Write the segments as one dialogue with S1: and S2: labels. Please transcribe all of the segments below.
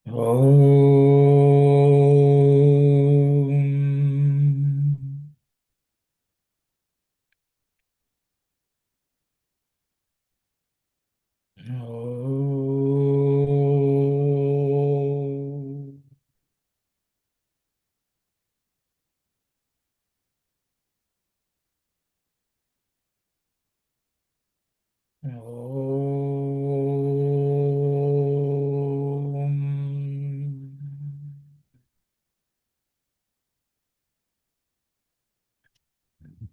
S1: Om. Om.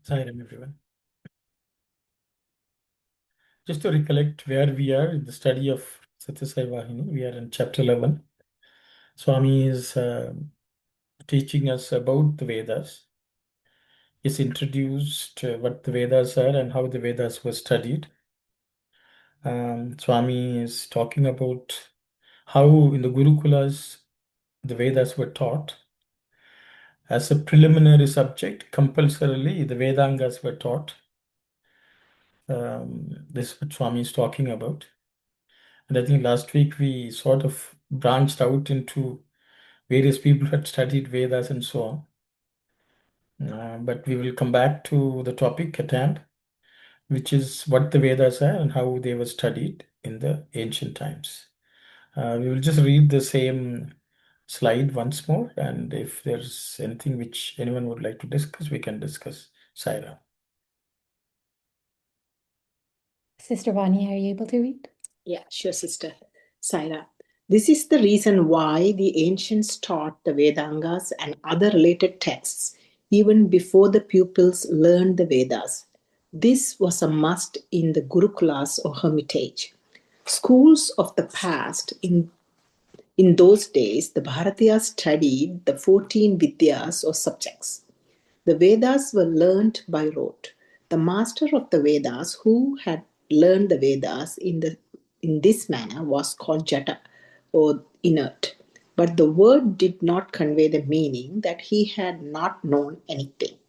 S1: Sorry, everyone. Just to recollect where we are in the study of Sathya Sai Vahini, we are in chapter 11. Swami is teaching us about the Vedas. He's introduced what the Vedas are and how the Vedas were studied. Swami is talking about how in the Gurukulas the Vedas were taught. As a preliminary subject, compulsorily the Vedangas were taught. This is what Swami is talking about. And I think last week we sort of branched out into various people who had studied Vedas and so on. But we will come back to the topic at hand, which is what the Vedas are and how they were studied in the ancient times. We will just read the same slide once more, and if there's anything which anyone would like to discuss, we can discuss. Saira.
S2: Sister Vani, are you able to read?
S3: Yeah, sure, Sister Saira. This is the reason why the ancients taught the Vedangas and other related texts even before the pupils learned the Vedas. This was a must in the Gurukulas or hermitage. Schools of the past, in those days, the Bharatiyas studied the 14 Vidyas or subjects. The Vedas were learnt by rote. The master of the Vedas, who had learned the Vedas in this manner, was called Jata or inert. But the word did not convey the meaning that he had not known anything.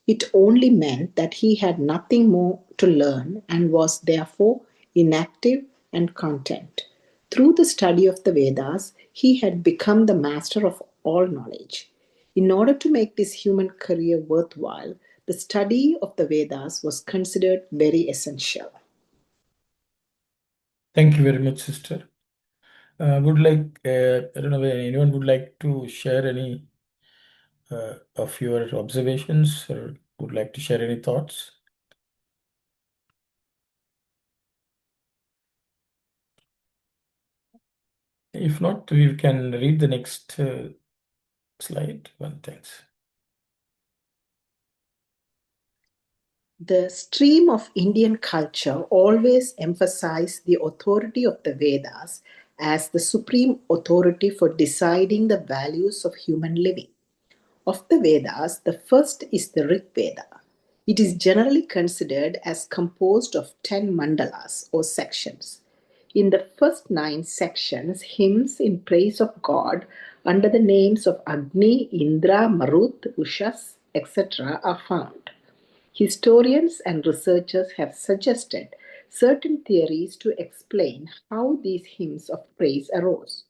S3: It only meant that he had nothing more to learn and was therefore inactive and content. Through the study of the Vedas, he had become the master of all knowledge. In order to make this human career worthwhile, the study of the Vedas was considered very essential.
S1: Thank you very much, sister. I don't know whether anyone would like to share any of your observations or would like to share any thoughts. If not, we can read the next slide. One, thanks.
S3: The stream of Indian culture always emphasized the authority of the Vedas as the supreme authority for deciding the values of human living. Of the Vedas, the first is the Rig Veda. It is generally considered as composed of 10 mandalas or sections. In the first 9 sections, hymns in praise of God under the names of Agni, Indra, Marut, Ushas, etc. are found. Historians and researchers have suggested certain theories to explain how these hymns of praise arose.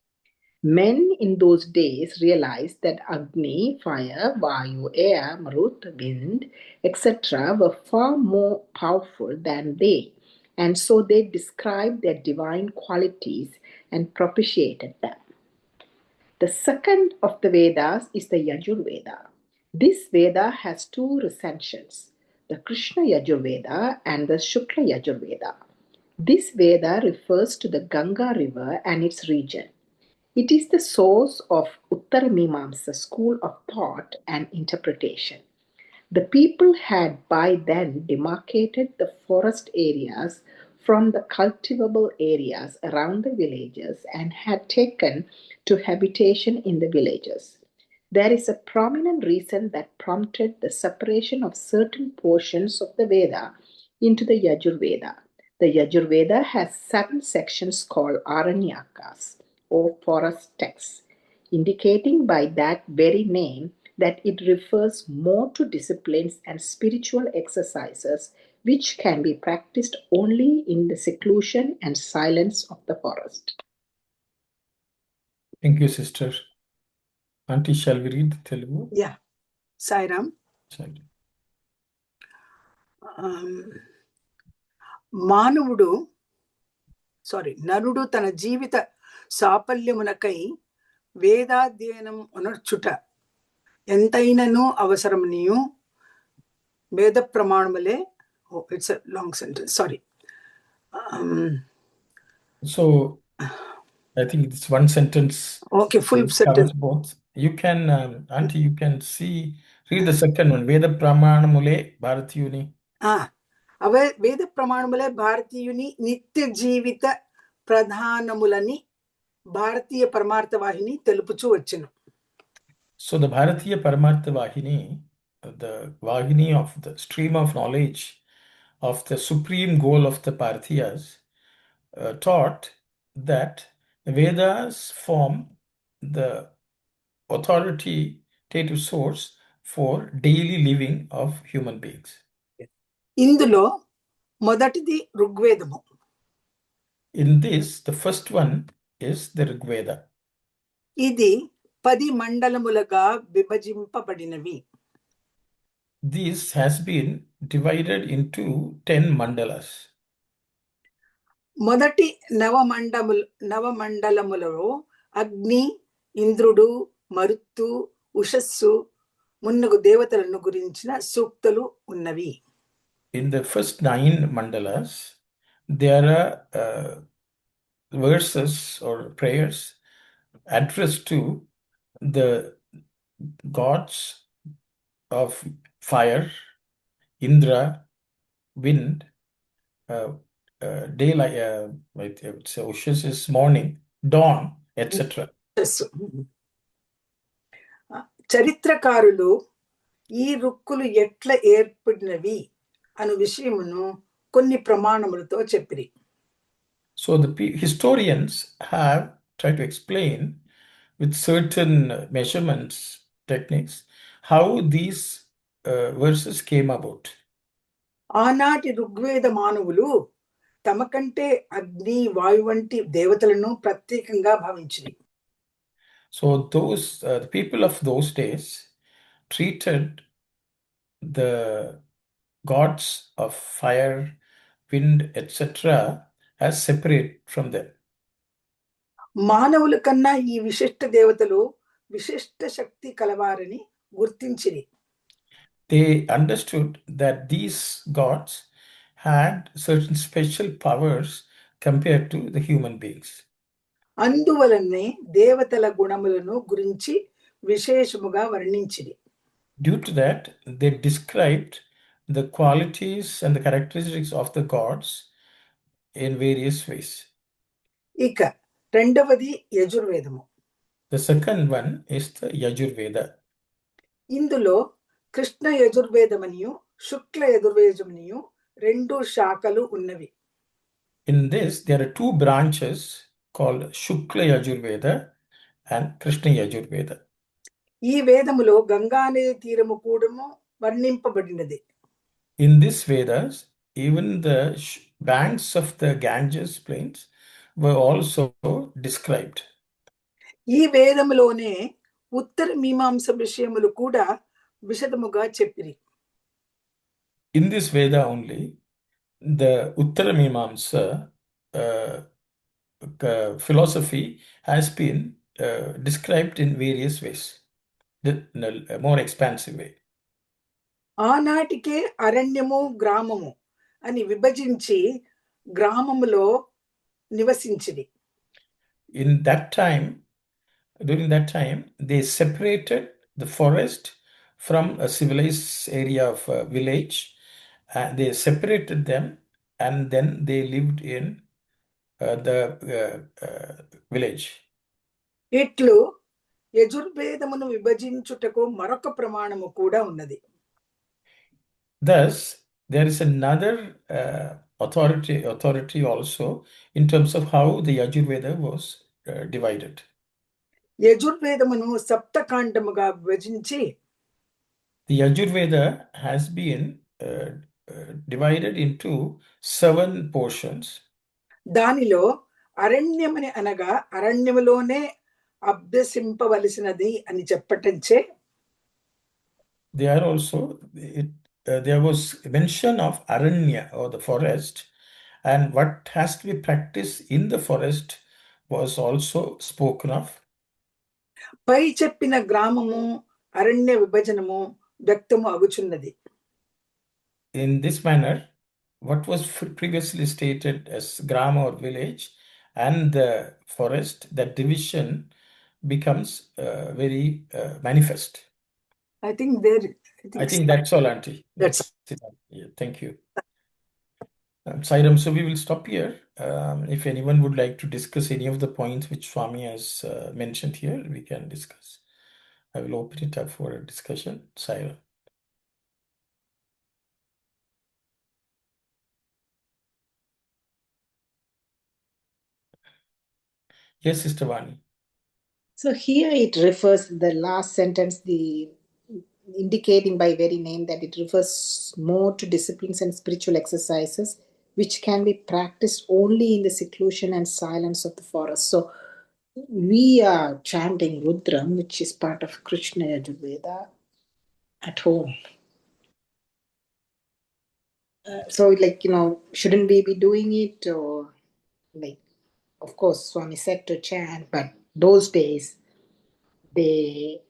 S3: Men in those days realized that Agni, fire, Vayu, air, Marut, wind, etc., were far more powerful than they, and so they described their divine qualities and propitiated them. The second of the Vedas is the Yajurveda. This Veda has two recensions, the Krishna Yajurveda and the Shukla Yajurveda. This Veda refers to the Ganga river and its region. It is the source of Uttaramimamsa school of thought and interpretation. The people had by then demarcated the forest areas from the cultivable areas around the villages and had taken to habitation in the villages. There is a prominent reason that prompted the separation of certain portions of the Veda into the Yajurveda. The Yajurveda has 7 sections called Aranyakas or forest texts, indicating by that very name that it refers more to disciplines and spiritual exercises which can be practiced only in the seclusion and silence of the forest.
S1: Thank you, sister. Auntie, shall we read Telugu?
S4: Yeah. Sairam.
S1: Shall
S4: మానవుడు నరుడు తన జీవిత సాఫల్యమునకై వేదాధ్యయనం అనర్చుట ఎంతైనను అవసరమనియు వేద ప్రమాణములే. It's a long sentence, sorry.
S1: So, I think it's one sentence.
S4: Okay, full
S1: It
S4: sentence.
S1: covers both. You can, Auntie, you can read the second one. Veda Pramanamule Bharatiyuni.
S4: అవే వేద ప్రమాణములే భారతీయుని నిత్య జీవిత ప్రధానములని భారతీయ పరమార్థ వాహిని తెలుపుచూ వచ్చెను.
S1: So the Bharatiya Paramartha Vahini, the Vahini of the stream of knowledge of the supreme goal of the Bharatiyas, taught that Vedas form the authoritative source for daily living of human beings.
S4: ఇందులో మొదటిది ఋగ్వేదము.
S1: In this, the first one is the Rigveda.
S4: ఇది 10 మండలములుగా విభజింపబడినవి.
S1: This has been divided into 10 mandalas.
S4: మొదటి నవమండలములలో అగ్ని, ఇంద్రుడు, మరుత్తు, ఉషస్సు మున్నగు దేవతలను గురించిన సూక్తులు ఉన్నవి.
S1: In the first 9 mandalas, there are verses or prayers addressed to the gods of fire, Indra, wind, daylight, so Ushas is morning, dawn, etc.
S4: చరిత్రకారులు ఈ రుక్కులు ఎట్ల ఏర్పడినవి అను విషయమును కొన్ని ప్రమాణములతో చెప్పిరి.
S1: So the historians have tried to explain with certain measurements, techniques, how these verses came about.
S4: ఆనాటి ఋగ్వేద మానవులు తమ కంటే అగ్ని, వాయు వంటి దేవతలను ప్రత్యేకంగా భావించిరి.
S1: So those the people of those days treated the gods of fire, wind, etc. as separate from them.
S4: మానవుల కన్నా ఈ విశిష్ట దేవతలు విశిష్ట శక్తి కలవారని గుర్తించిరి.
S1: They understood that these gods had certain special powers compared to the human beings.
S4: అందువలనే దేవతల గుణములను గురించి విశేషముగా వర్ణించిరి.
S1: Due to that, they described the qualities and the characteristics of the gods in various ways.
S4: ఇక రెండవది యజుర్వేదము.
S1: The second one is the Yajurveda.
S4: ఇందులో కృష్ణ యజుర్వేదమనియు శుక్ల యజుర్వేదమనియు 2 శాఖలు ఉన్నవి.
S1: In this, there are 2 branches called Shukla Yajurveda and Krishna Yajurveda.
S4: ఈ వేదములో గంగానది తీరము కూడము వర్ణింపబడినది.
S1: In this Vedas, even the banks of the Ganges plains were also described.
S4: ఈ వేదములోనే ఉత్తర మీమాంస విషయములు కూడా విశదముగా చెప్పిరి.
S1: In this Veda only, the Uttara Mimamsa philosophy has been described in various ways, in a more expansive way.
S4: ఆనాటికే అరణ్యము, గ్రామము అని విభజించి గ్రామములో నివసించిరి.
S1: During that time, they separated the forest from a civilized area of a village. They separated them and then they lived in the village.
S4: ఇట్లు యజుర్వేదమును విభజించుటకు మరొక ప్రమాణము కూడా ఉన్నది.
S1: Thus, there is another authority also in terms of how the Yajurveda was divided.
S4: యజుర్వేదమును సప్తకాండముగా విభజించి
S1: The Yajurveda has been divided into 7 portions.
S4: దానిలో అరణ్యమని అనగా అరణ్యములోనే అభ్యసింపవలసినది అని చెప్పటంచే
S1: They are also, there was mention of Aranya or the forest, and what has to be practiced in the forest was also spoken of.
S4: పై చెప్పిన గ్రామము అరణ్య విభజనము వ్యక్తము అగుచున్నది.
S1: In this manner, what was previously stated as grama or village and the forest, that division becomes very manifest.
S4: I think
S1: that's all, Auntie.
S4: That's
S1: it. Yeah, thank you. Sairam, so we will stop here. If anyone would like to discuss any of the points which Swami has mentioned here, we can discuss. I will open it up for a discussion. Sairam. Yes, Sister Vani.
S3: So here it refers, the last sentence, the indicating by very name that it refers more to disciplines and spiritual exercises which can be practiced only in the seclusion and silence of the forest. So we are chanting Rudram, which is part of Krishna Yajurveda, at home. So, like, shouldn't we be doing it? Or, like, of course, Swami said to chant, but those days they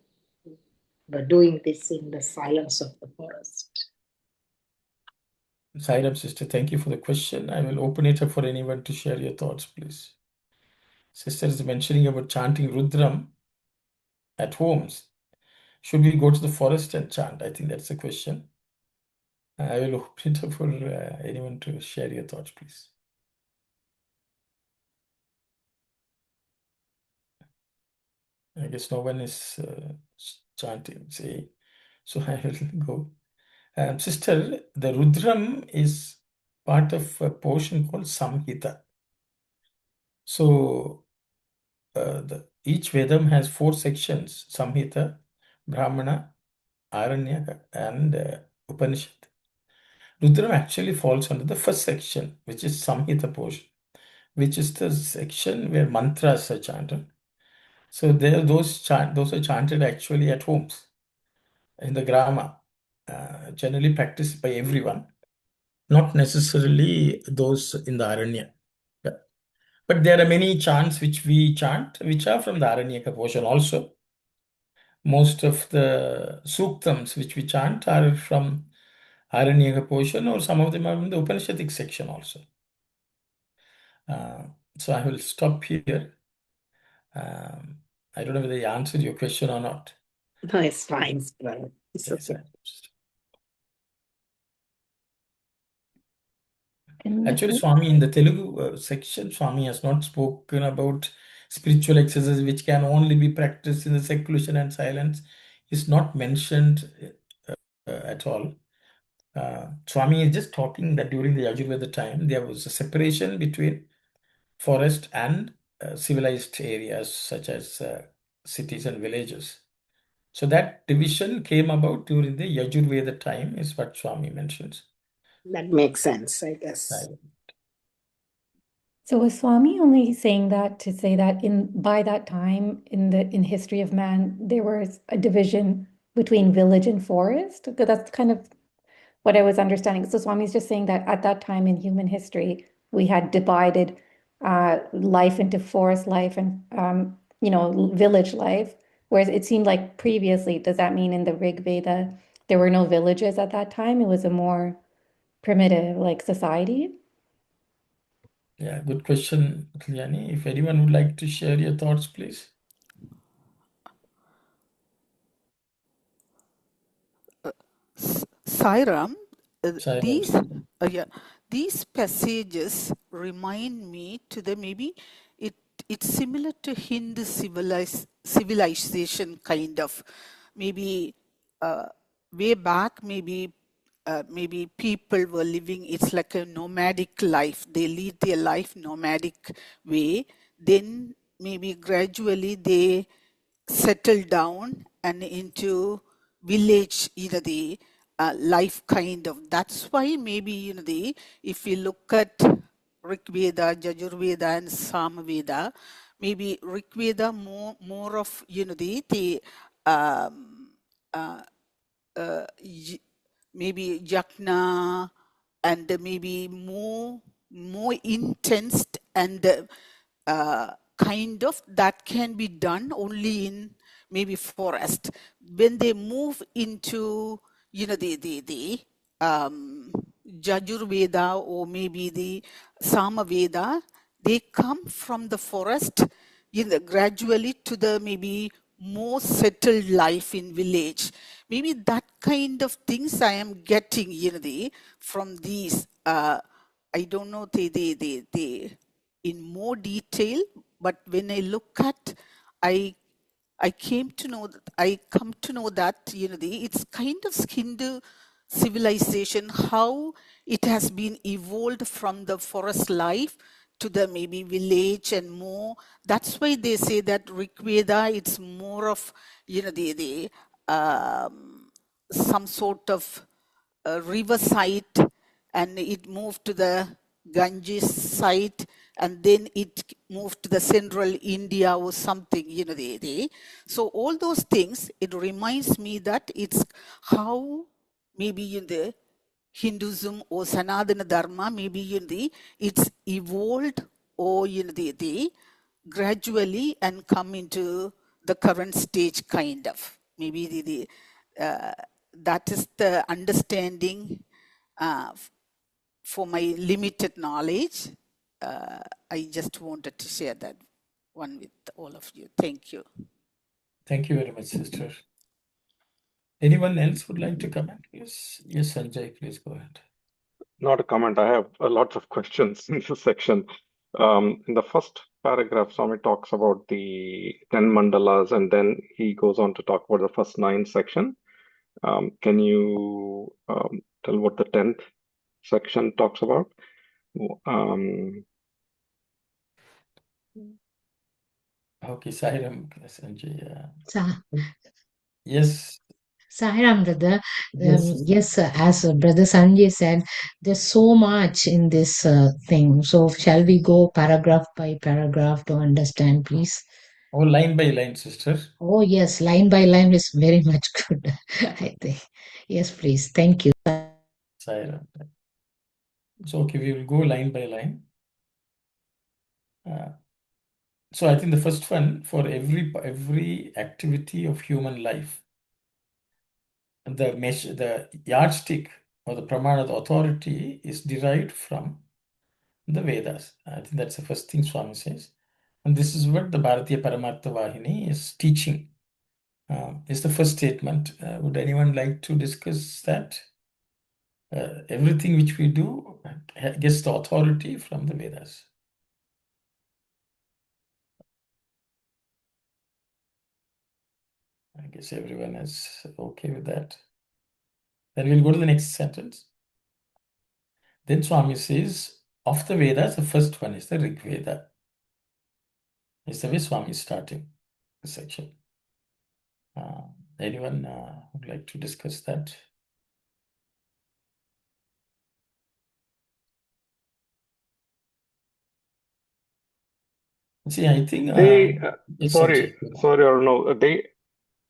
S3: were doing this in the silence of the forest.
S1: Sairam, sister, thank you for the question. I will open it up for anyone to share your thoughts, please. Sister is mentioning about chanting Rudram at homes. Should we go to the forest and chant? I think that's the question. I will open it up for anyone to share your thoughts, please. I guess no one is chanting, say. So I will go. Sister, the Rudram is part of a portion called Samhita. So each Vedam has 4 sections: Samhita, Brahmana, Aranyaka, and Upanishad. Rudram actually falls under the first section, which is Samhita portion, which is the section where mantras are chanted. So those are chanted actually at homes, in the grama, generally practiced by everyone, not necessarily those in the Aranya. Yeah. But there are many chants which we chant, which are from the Aranyaka portion also. Most of the suktams which we chant are from Aranyaka portion, or some of them are from the Upanishadic section also. So I will stop here. I don't know whether I answered your question or not.
S3: No, it's fine, brother. It's
S1: Yes,
S3: okay.
S1: Actually, Swami, in the Telugu section, Swami has not spoken about spiritual exercises which can only be practiced in the seclusion and silence. It's not mentioned at all. Swami is just talking that during the Yajurveda time, there was a separation between forest and civilized areas such as cities and villages. So that division came about during the Yajurveda time, is what Swami mentions.
S3: That makes sense, I guess.
S1: Right.
S2: So was Swami only saying that to say that by that time in history of man there was a division between village and forest? Because that's kind of what I was understanding. So Swami's just saying that at that time in human history we had divided life into forest life and village life. Whereas it seemed like previously, does that mean in the Rig Veda there were no villages at that time? It was a more primitive society?
S1: Yeah, good question, Kalyani. If anyone would like to share your thoughts, please.
S5: Sairam,
S1: Sairam.
S5: these passages remind me to the maybe it's similar to Hindu civilization kind of, maybe way back, maybe people were living, it's like a nomadic life. They lead their life nomadic way. Then maybe gradually they settle down and into village, the life kind of. That's why maybe, if we look at Rig Veda, Yajurveda and Samaveda, maybe Rig Veda more of, the um, uh, maybe Jagna, and maybe more intense and kind of that can be done only in maybe forest. When they move into the Jajur Veda or maybe the Sama Veda, they come from the forest gradually to the maybe more settled life in village. Maybe that kind of things I am getting from these. I don't know the in more detail, but when I look at, I came to know that I come to know that it's kind of Hindu civilization, how it has been evolved from the forest life to the maybe village and more. That's why they say that Rig Veda, it's more of the some sort of river site, and it moved to the Ganges site, and then it moved to the central India or something, so all those things, it reminds me that it's how maybe in the Hinduism or Sanatana Dharma, maybe it's evolved or the gradually and come into the current stage kind of. Maybe that is the understanding for my limited knowledge. I just wanted to share that one with all of you. Thank you.
S1: Thank you very much, sister. Anyone else would like to comment? Yes, Sanjay, please go ahead.
S6: Not a comment. I have lots of questions in this section. In the first paragraph, Swami talks about the 10 mandalas, and then he goes on to talk about the first 9 section. Can you tell what the 10th section talks about?
S1: Okay, Sairam, Sanjay.
S7: Sa-
S1: Yes.
S7: Sahiram, brother.
S1: Yes.
S7: Yes, as Brother Sanjay said, there's so much in this thing. So, shall we go paragraph by paragraph to understand, please?
S1: Oh, line by line, sister.
S7: Oh, yes, line by line is very much good, I think. Yes, please. Thank you.
S1: Sairam. So, okay, we will go line by line. So, I think the first one, for every activity of human life, the yardstick or the pramana, the authority is derived from the Vedas. I think that's the first thing Swami says. And this is what the Bharatiya Paramartha Vahini is teaching. Is the first statement. Would anyone like to discuss that? Everything which we do gets the authority from the Vedas. I guess everyone is okay with that. Then we'll go to the next sentence. Then Swami says, of the Vedas, the first one is the Rig Veda. It's the way Swami is starting the section. Anyone would like to discuss that? See, I think yes,
S6: sorry,
S1: Sanjay.
S6: or no,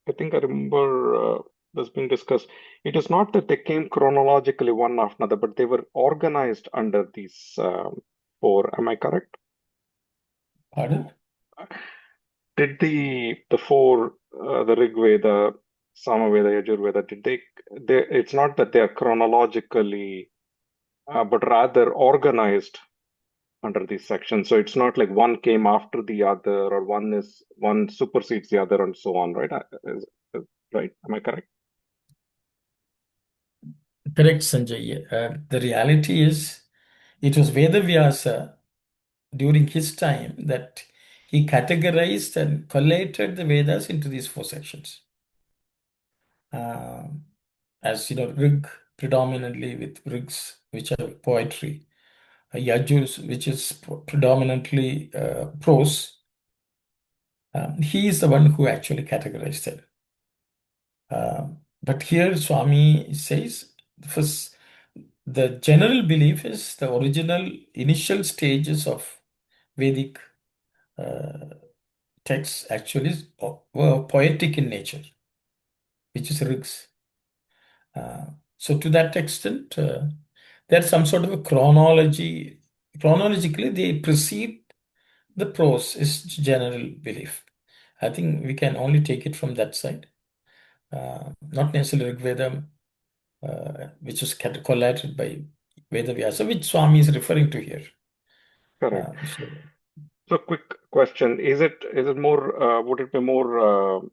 S6: I think I remember this being discussed. It is not that they came chronologically one after another, but they were organized under these 4. Am I correct?
S1: Pardon?
S6: Did the 4, the Rig Veda, Samaveda, Yajurveda, did they? It's not that they are chronologically, but rather organized under these sections. So it's not like one came after the other, or one supersedes the other, and so on, right? Right? Am I correct?
S1: Correct, Sanjay. The reality is, it was Vedavyasa during his time that he categorized and collated the Vedas into these 4 sections. As you know, Rig predominantly with Rigs, which are poetry, Yajus, which is predominantly prose. He is the one who actually categorized it. But here Swami says, first, the general belief is the original initial stages of Vedic texts actually were poetic in nature, which is rigs. So to that extent, there's some sort of a chronology. Chronologically, they precede the prose is general belief. I think we can only take it from that side, not necessarily Rig Veda, which was collated by Veda Vyasa, which Swami is referring to here.
S6: Correct.
S1: So
S6: So, quick question: Is it more? Would it be or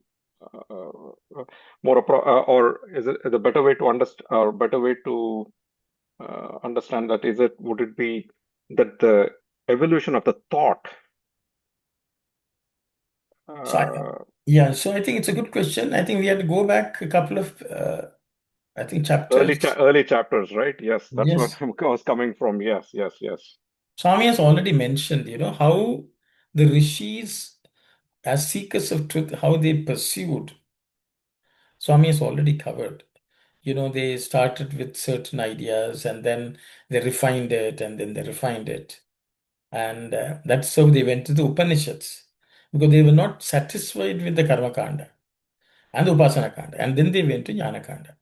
S6: is it the better way to understand, or better way to understand that? Would it be that the evolution of the thought?
S1: yeah, so I think it's a good question. I think we have to go back a couple of, I think, chapters.
S6: Early chapters, right? Yes, that's what
S1: Yes.
S6: I was coming from. Yes.
S1: Swami has already mentioned, how the rishis, as seekers of truth, how they pursued. Swami has already covered. They started with certain ideas and then they refined it and then they refined it. And that's how they went to the Upanishads because they were not satisfied with the Karma Kanda and the Upasana Kanda. And then they went to Jnana Kanda.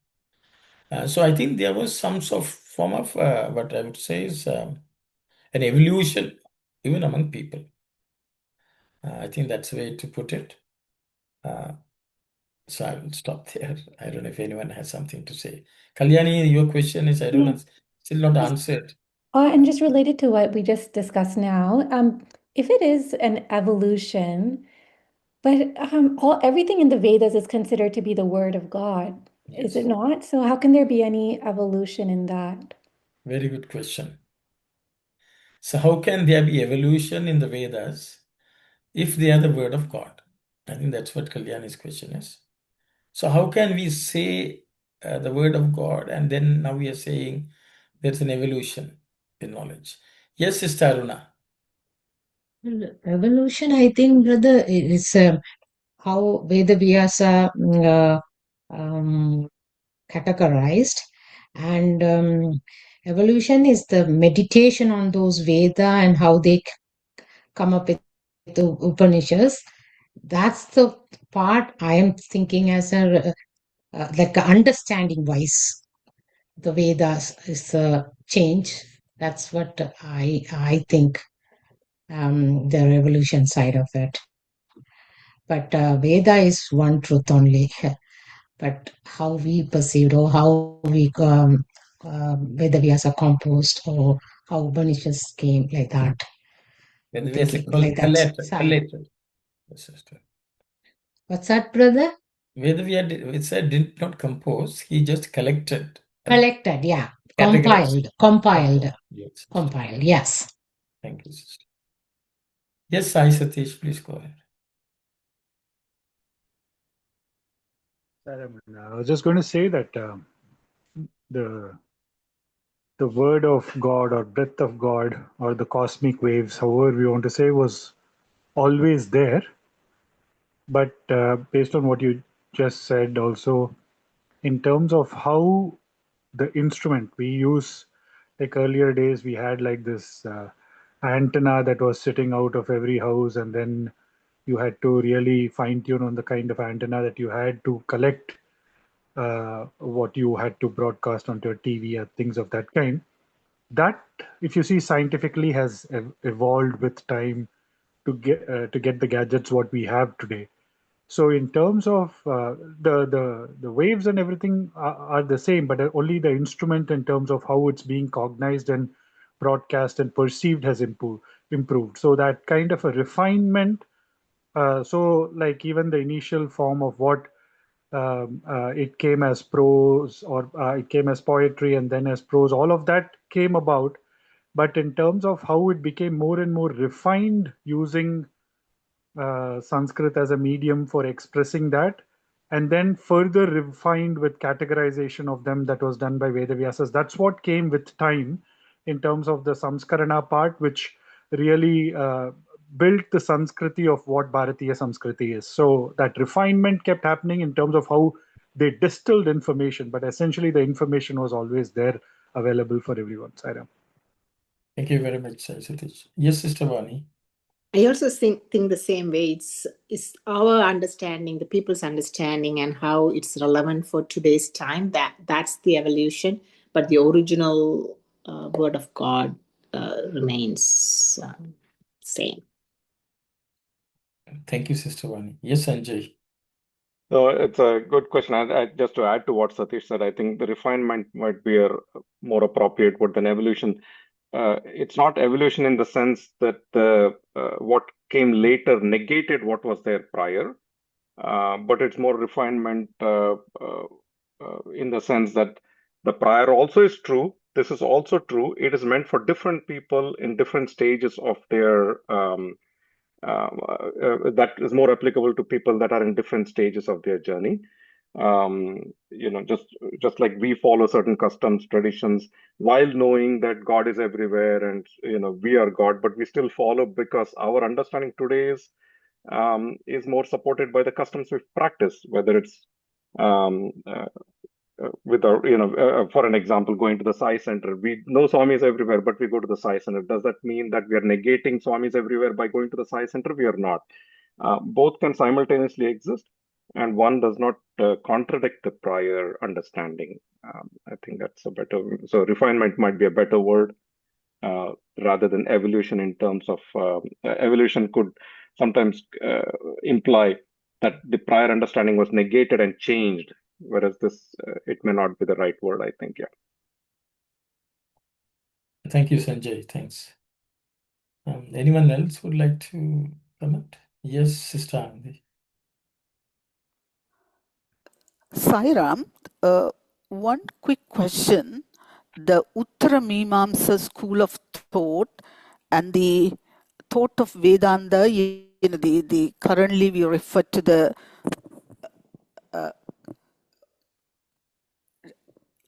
S1: So I think there was some sort of form of what I would say is an evolution even among people. I think that's the way to put it. So I will stop there. I don't know if anyone has something to say. Kalyani, your question is, I don't know, still not answered.
S2: And just related to what we just discussed now, if it is an evolution, but everything in the Vedas is considered to be the word of God, is it
S1: Yes.
S2: not? So how can there be any evolution in that?
S1: Very good question. So how can there be evolution in the Vedas if they are the word of God? I think that's what Kalyani's question is. So how can we say the word of God and then now we are saying there's an evolution in knowledge? Yes, Sister Aruna.
S7: Evolution, I think, brother, is how Veda Vyasa categorized, and evolution is the meditation on those Veda and how they come up with the Upanishads. That's the part I am thinking as a like a understanding wise. The Vedas is a change. That's what I think. The evolution side of it. But Veda is one truth only. But how we perceived or how we Veda Vyasa composed or how Upanishads came like that.
S1: When we are
S7: Thinking like that side.
S1: collated. Yes, sister.
S7: What's that, brother?
S1: It said did not compose, he just collected.
S7: Collected, yeah.
S1: Categorized.
S7: Compiled.
S1: Yes, sister.
S7: Compiled, yes.
S1: Thank you, sister. Yes, Sai Satish, please go ahead.
S8: I was just going to say that the word of God or breath of God or the cosmic waves, however we want to say, was always there. But based on what you just said, also in terms of how the instrument we use, like earlier days, we had like this antenna that was sitting out of every house, and then you had to really fine tune on the kind of antenna that you had to collect what you had to broadcast onto your TV or things of that kind. That, if you see scientifically, has evolved with time to get the gadgets what we have today. So in terms of the waves and everything are the same, but only the instrument in terms of how it's being cognized and broadcast and perceived has improved. So that kind of a refinement. So like even the initial form of what it came as prose or it came as poetry and then as prose, all of that came about. But in terms of how it became more and more refined using Sanskrit as a medium for expressing that, and then further refined with categorization of them that was done by Vedavyasas. That's what came with time in terms of the Samskarana part, which really built the Sanskriti of what Bharatiya Samskriti is. So that refinement kept happening in terms of how they distilled information, but essentially the information was always there available for everyone. Sairam.
S1: Thank you very much, Sai Satish. Yes, Sister Vani.
S3: I also think the same way. It's our understanding, the people's understanding, and how it's relevant for today's time. That's the evolution, but the original word of God remains same.
S1: Thank you, Sister Vani. Yes, Sanjay.
S6: So it's a good question. Just to add to what Satish said, I think the refinement might be a more appropriate word than evolution. It's not evolution in the sense that what came later negated what was there prior, but it's more refinement in the sense that the prior also is true. This is also true. It is meant for different people in different stages of their that is more applicable to people that are in different stages of their journey. Just like we follow certain customs, traditions, while knowing that God is everywhere and we are God, but we still follow because our understanding today is more supported by the customs we practice, whether it's um, uh, with our, for an example, going to the Sai Center. We know Swamis everywhere, but we go to the Sai Center. Does that mean that we are negating Swamis everywhere by going to the Sai Center? We are not. Both can simultaneously exist, and one does not contradict the prior understanding. I think that's a better, so refinement might be a better word rather than evolution in terms of evolution could sometimes imply that the prior understanding was negated and changed, whereas this it may not be the right word, I think. Yeah.
S1: Thank you, Sanjay. Thanks. Anyone else would like to comment? Yes, Sister Anandi.
S5: Sairam, one quick question. The Uttara Mimamsa school of thought and the thought of Vedanta, the currently we refer to the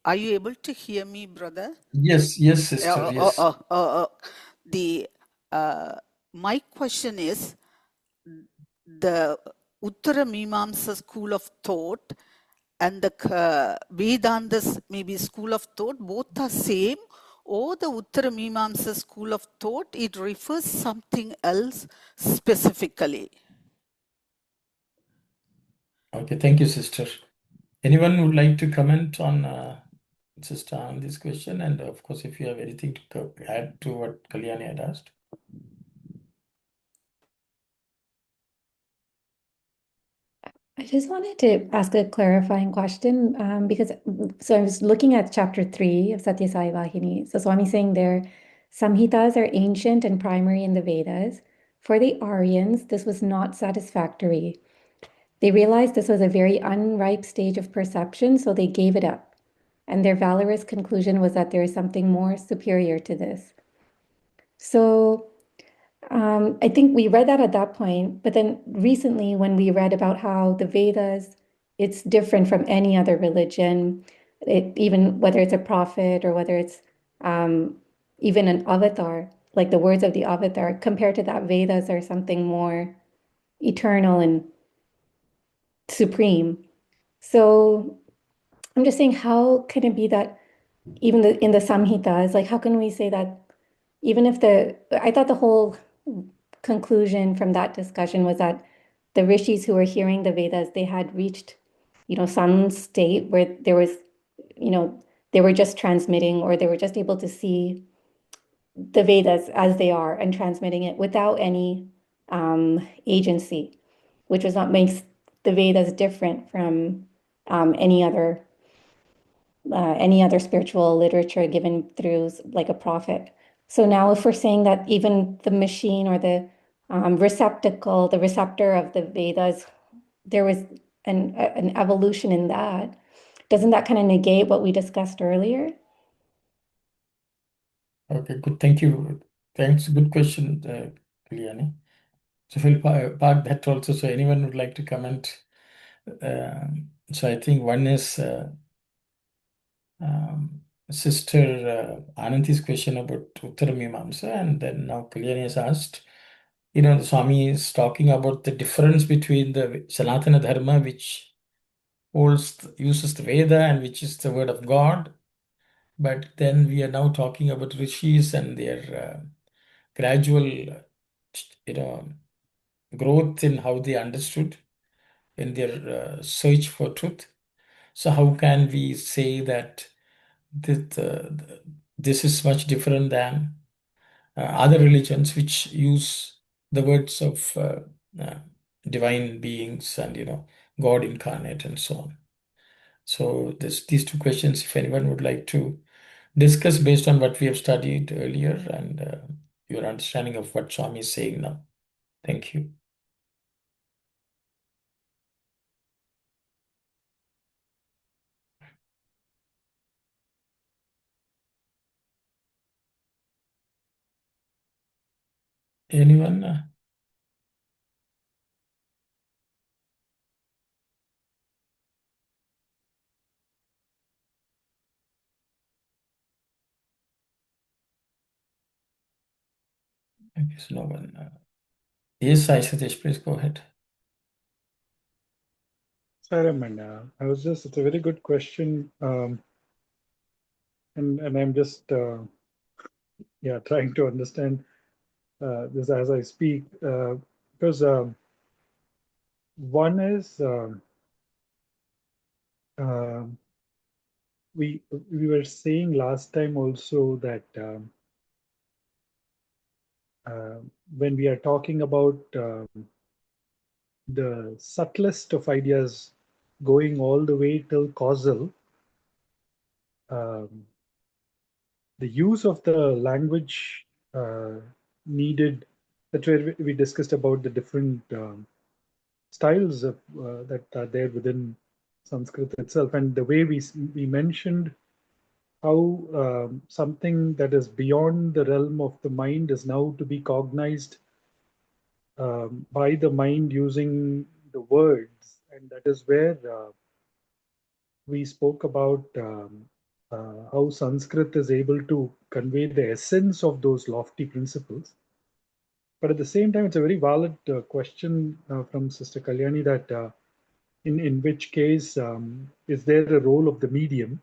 S5: are you able to hear me, brother?
S1: Yes, sister. Yes.
S5: The my question is the Uttara Mimamsa school of thought and the Vedanta's maybe school of thought, both are same, or the Uttara Mimamsa school of thought, it refers something else specifically.
S1: Okay, thank you, sister. Anyone would like to comment on Sister Anandi's question? And of course, if you have anything to add to what Kalyani had asked.
S2: I just wanted to ask a clarifying question because so I was looking at chapter 3 of Sathya Sai Vahini. So Swami saying there, Samhitas are ancient and primary in the Vedas. For the Aryans, this was not satisfactory. They realized this was a very unripe stage of perception, so they gave it up. And their valorous conclusion was that there is something more superior to this. So I think we read that at that point, but then recently when we read about how the Vedas, it's different from any other religion, even whether it's a prophet or whether it's even an avatar, like the words of the avatar, compared to that, Vedas are something more eternal and supreme. So I'm just saying, how can it be that even in the Samhitas, like how can we say that even if I thought the whole conclusion from that discussion was that the rishis who were hearing the Vedas, they had reached, some state where there was, they were just transmitting or they were just able to see the Vedas as they are and transmitting it without any agency, which was what makes the Vedas different from any other spiritual literature given through like a prophet. So now if we're saying that even the machine or the receptacle, the receptor of the Vedas, there was an evolution in that, doesn't that kind of negate what we discussed earlier?
S1: Okay, good. Thank you. Thanks. Good question, Kalyani. So we'll park that also. So anyone would like to comment? So I think one is Sister Ananti's question about Uttara Mimamsa, and then now Kalyani has asked, the Swami is talking about the difference between the Sanatana Dharma, which uses the Veda and which is the word of God. But then we are now talking about rishis and their gradual growth in how they understood in their search for truth. So how can we say that this is much different than other religions which use the words of divine beings and God incarnate and so on. So these two questions, if anyone would like to discuss based on what we have studied earlier and your understanding of what Swami is saying now. Thank you. Anyone? I guess no one. Yes, Sai Satish, please go ahead.
S8: Sorry, Amanda. It's a very good question. And I'm just, trying to understand this as I speak. Because one is, we were saying last time also that when we are talking about the subtlest of ideas going all the way till causal, the use of the language needed, that's where we discussed about the different styles of, that are there within Sanskrit itself, and the way we mentioned how something that is beyond the realm of the mind is now to be cognized by the mind using the words, and that is where we spoke about how Sanskrit is able to convey the essence of those lofty principles. But at the same time, it's a very valid question from Sister Kalyani that in which case is there a role of the medium?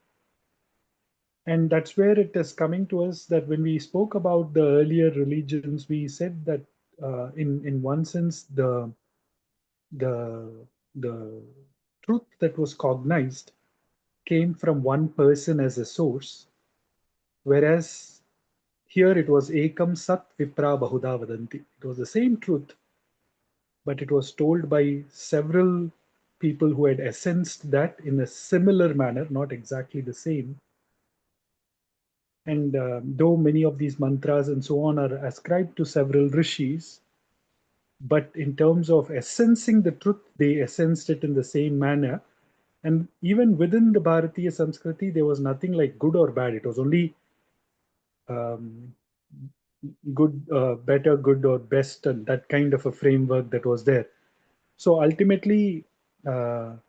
S8: And that's where it is coming to us that when we spoke about the earlier religions, we said that in one sense the the truth that was cognized came from one person as a source, whereas here it was ekam sat vipra bahuda vadanti. It was the same truth, but it was told by several people who had essenced that in a similar manner, not exactly the same. And though many of these mantras and so on are ascribed to several rishis, but in terms of essencing the truth, they essenced it in the same manner. And even within the Bharatiya Sanskriti, there was nothing like good or bad. It was only good, better, good, or best, and that kind of a framework that was there. So ultimately, we are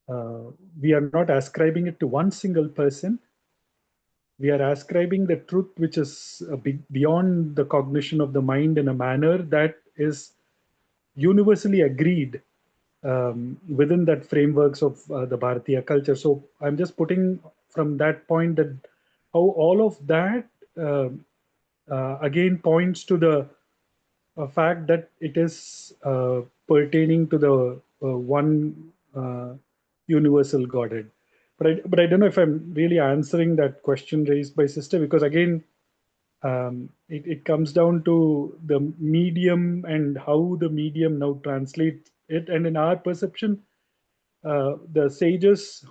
S8: not ascribing it to one single person. We are ascribing the truth which is beyond the cognition of the mind in a manner that is universally agreed within that frameworks of the Bharatiya culture. So I'm just putting from that point that how all of that again points to the fact that it is pertaining to the one universal Godhead. But I don't know if I'm really answering that question raised by sister, because again it comes down to the medium and how the medium now translates it. And in our perception, the sages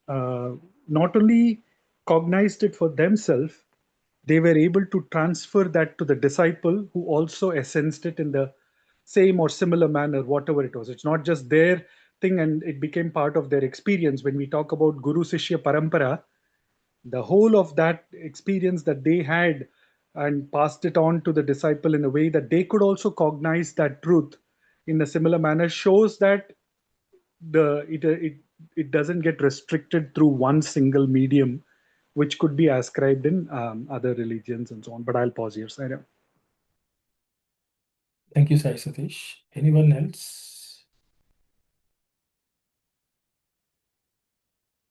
S8: not only cognized it for themselves, they were able to transfer that to the disciple who also essenced it in the same or similar manner, whatever it was. It's not just their thing, and it became part of their experience. When we talk about Guru Sishya Parampara, the whole of that experience that they had and passed it on to the disciple in a way that they could also cognize that truth in a similar manner shows that it doesn't get restricted through one single medium, which could be ascribed in other religions and so on. But I'll pause here. Sorry.
S1: Thank you, Sai Satish. Anyone else?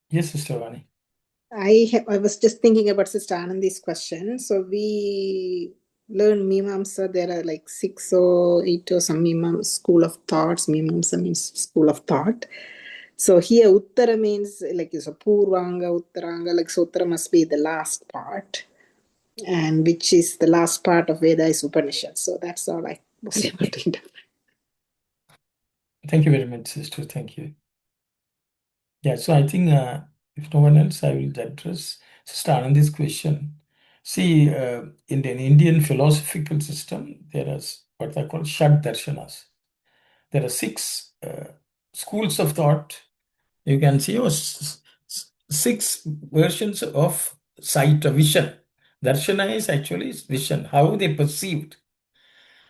S1: Yes, Sister Vani.
S3: I was just thinking about Sister Anandi's question. So we learn Mimamsa, there are like 6 or 8 or some school of thoughts. Mimamsa means school of thought. So here Uttara means like it's a Purvanga, Uttaranga, like so Uttara must be the last part, and which is the last part of Veda is Upanishad. So that's all I was able to interpret.
S1: Thank you very much, sister. Thank you. Yeah, so I think if no one else, I will address Sister Anandi's question. See, in the Indian philosophical system, there is what they call Shad Darshanas. There are 6 schools of thought. You can see 6 versions of sight or vision. Darshana is actually vision, how they perceived.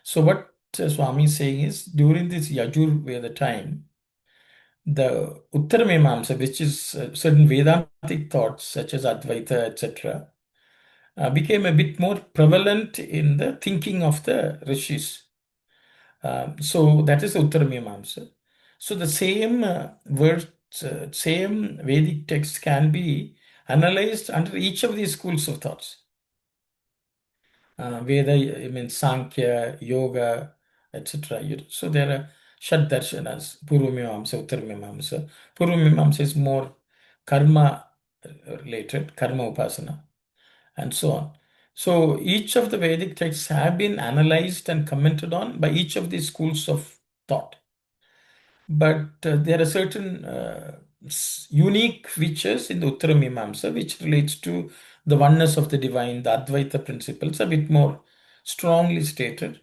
S1: So what Swami is saying is, during this Yajur Veda time, the Uttarmemamsa, which is certain Vedantic thoughts such as Advaita, etc., became a bit more prevalent in the thinking of the rishis. So that is Uttarmemamsa. So the same words, same Vedic text can be analyzed under each of these schools of thoughts. Veda, I mean Sankhya, Yoga, etc. So there are Shad Darshanas, Purvamimamsa, Uttarmimamsa. Purvamimamsa is more karma related, karma upasana, and so on. So each of the Vedic texts have been analyzed and commented on by each of these schools of thought. But there are certain unique features in the Uttara Mimamsa which relates to the oneness of the divine, the Advaita principles, a bit more strongly stated.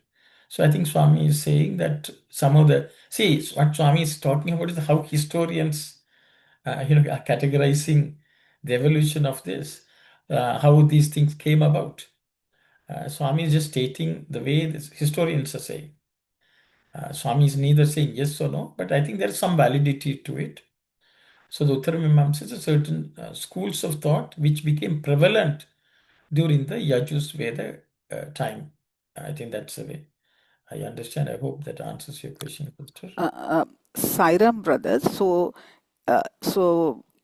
S1: So I think Swami is saying that some of the, see, what Swami is talking about is how historians, are categorizing the evolution of this, how these things came about. Swami is just stating the way the historians are saying. Swami is neither saying yes or no, but I think there is some validity to it. So the Uttaramimamsa is certain schools of thought which became prevalent during the Yajus time. I think that's the way I understand. I hope that answers your question, Sister.
S5: Sairam brothers, so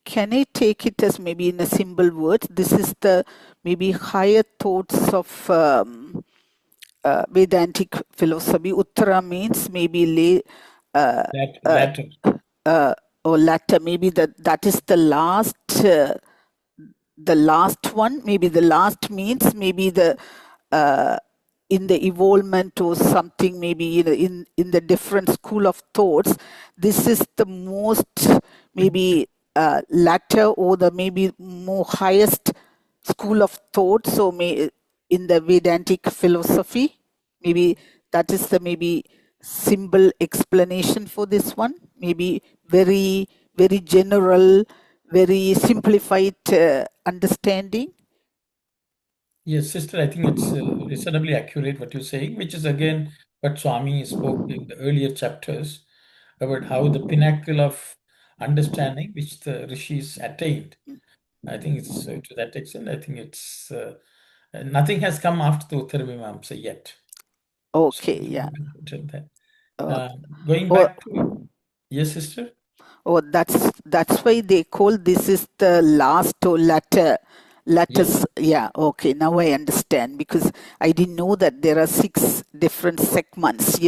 S5: can I take it as maybe in a simple words? This is the maybe higher thoughts of Vedantic philosophy. Uttara means maybe
S1: Latter.
S5: or latter. Maybe that is the last one. Maybe the last means maybe the in the evolvement or something, maybe in the different school of thoughts, this is the most maybe latter or the maybe more highest school of thought. So in the Vedantic philosophy, maybe that is the maybe simple explanation for this one. Maybe very very general, very simplified understanding.
S1: Yes, sister, I think it's reasonably accurate what you're saying, which is again what Swami spoke in the earlier chapters about how the pinnacle of understanding which the rishis attained. I think it's to that extent, I think it's nothing has come after the Uttaramimamsa yet. So
S5: Okay, yeah.
S1: that.
S5: Uh,
S1: Going
S5: or
S1: back to, yes, sister?
S5: or that's why they call this is the last or latter
S1: Yes.
S5: letters. Yeah, okay, now I understand, because I didn't know that there are 6 different segments,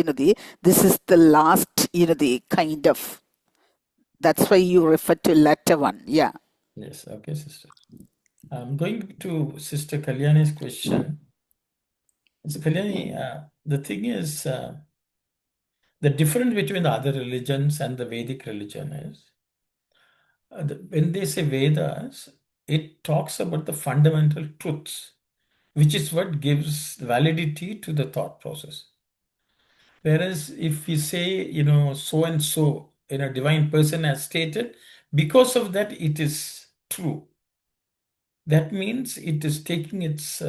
S5: this is the last, the kind of, that's why you refer to latter one. Yeah.
S1: Yes, okay, sister. Going to Sister Kalyani's question. So Kalyani, the thing is, the difference between the other religions and the Vedic religion is, when they say Vedas, it talks about the fundamental truths, which is what gives validity to the thought process. Whereas if we say, so and so, divine person has stated, because of that it is true. That means it is taking its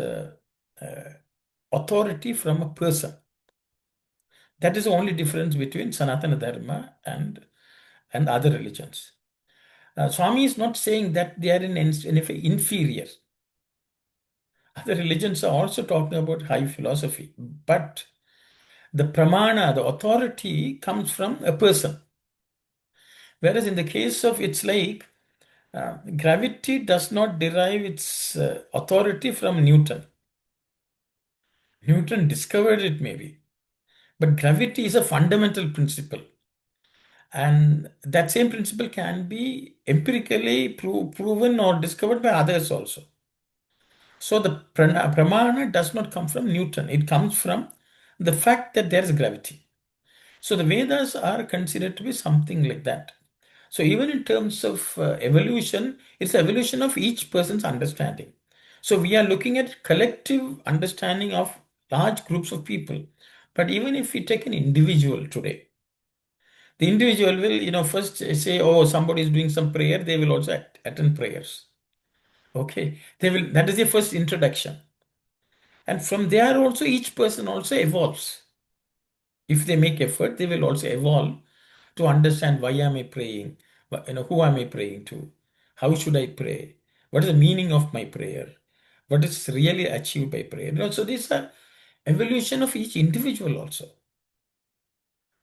S1: authority from a person. That is the only difference between Sanatana Dharma and other religions. Swami is not saying that they are in any way inferior. Other religions are also talking about high philosophy, but the pramana, the authority, comes from a person. Whereas in the case of, it's like gravity does not derive its authority from Newton. Newton discovered it maybe. But gravity is a fundamental principle. And that same principle can be empirically proven or discovered by others also. So the pramana does not come from Newton. It comes from the fact that there is gravity. So the Vedas are considered to be something like that. So even in terms of evolution, it's evolution of each person's understanding. So we are looking at collective understanding of large groups of people. But even if we take an individual today, the individual will, first say, oh, somebody is doing some prayer, they will also attend prayers. Okay. That is the first introduction. And from there also, each person also evolves. If they make effort, they will also evolve to understand why am I praying, who am I praying to, how should I pray, what is the meaning of my prayer, what is really achieved by prayer. So these are evolution of each individual also.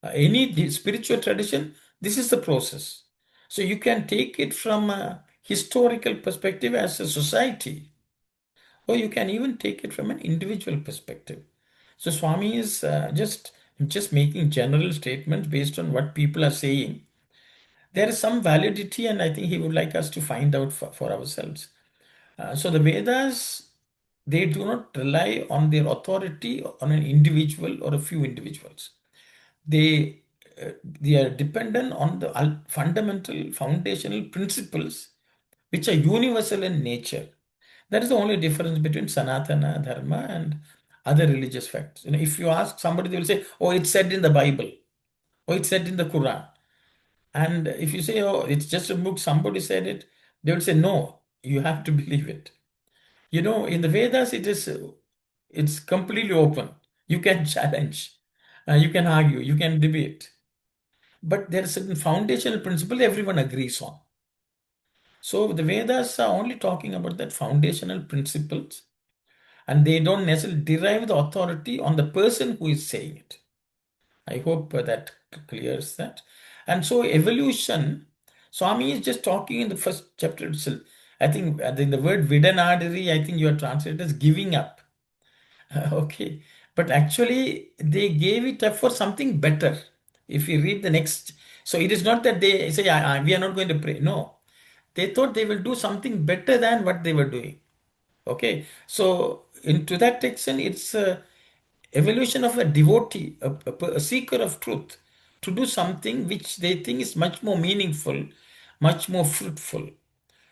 S1: Any spiritual tradition, this is the process. So you can take it from a historical perspective as a society, or you can even take it from an individual perspective. So Swami is just making general statements based on what people are saying. There is some validity, and I think he would like us to find out for ourselves. So the Vedas, they do not rely on their authority on an individual or a few individuals. They they are dependent on the fundamental foundational principles which are universal in nature. That is the only difference between Sanatana Dharma and other religious facts. If you ask somebody, they will say, "Oh, it's said in the Bible," or "It's said in the Quran." And if you say, "Oh, it's just a book, somebody said it," they will say, "No, you have to believe it." In the Vedas, it's completely open. You can challenge, you can argue, you can debate, but there are certain foundational principles everyone agrees on. So the Vedas are only talking about that foundational principles, and they don't necessarily derive the authority on the person who is saying it. I hope that clears that. And so evolution, Swami is just talking in the first chapter itself. I think the word Vidanadari, I think you are translated as giving up. Okay. But actually, they gave it up for something better. If you read the next, so it is not that they say, we are not going to pray. No. They thought they will do something better than what they were doing. Okay. So, into that section, it's a evolution of a devotee, a seeker of truth, to do something which they think is much more meaningful, much more fruitful.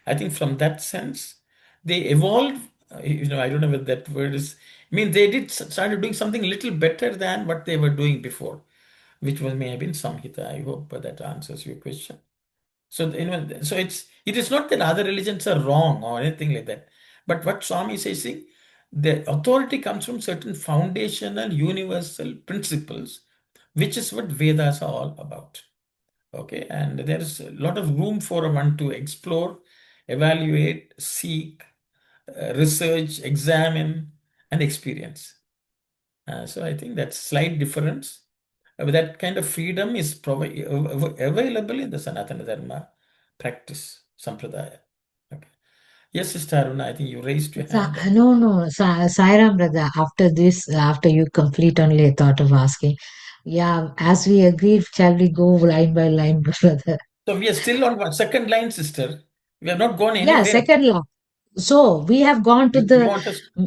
S1: I think from that sense, they evolved. I don't know what that word is. I mean, they started doing something a little better than what they were doing before, which was may have been Samhita. I hope that answers your question. So so it is not that other religions are wrong or anything like that. But what Swami is saying, the authority comes from certain foundational universal principles, which is what Vedas are all about. Okay, and there is a lot of room for one to explore, evaluate, seek, research, examine, and experience. So I think that slight difference, that kind of freedom is available in the Sanatana Dharma practice, Sampradaya. Okay. Yes, Sister Aruna, I think you raised your hand.
S7: No, Sairam brother, after this, after you complete only, I thought of asking. Yeah, as we agreed, shall we go line by line, brother?
S1: So we are still on second line, sister. We have not gone
S7: Yeah,
S1: anywhere.
S7: second law. So we have gone to
S1: You
S7: the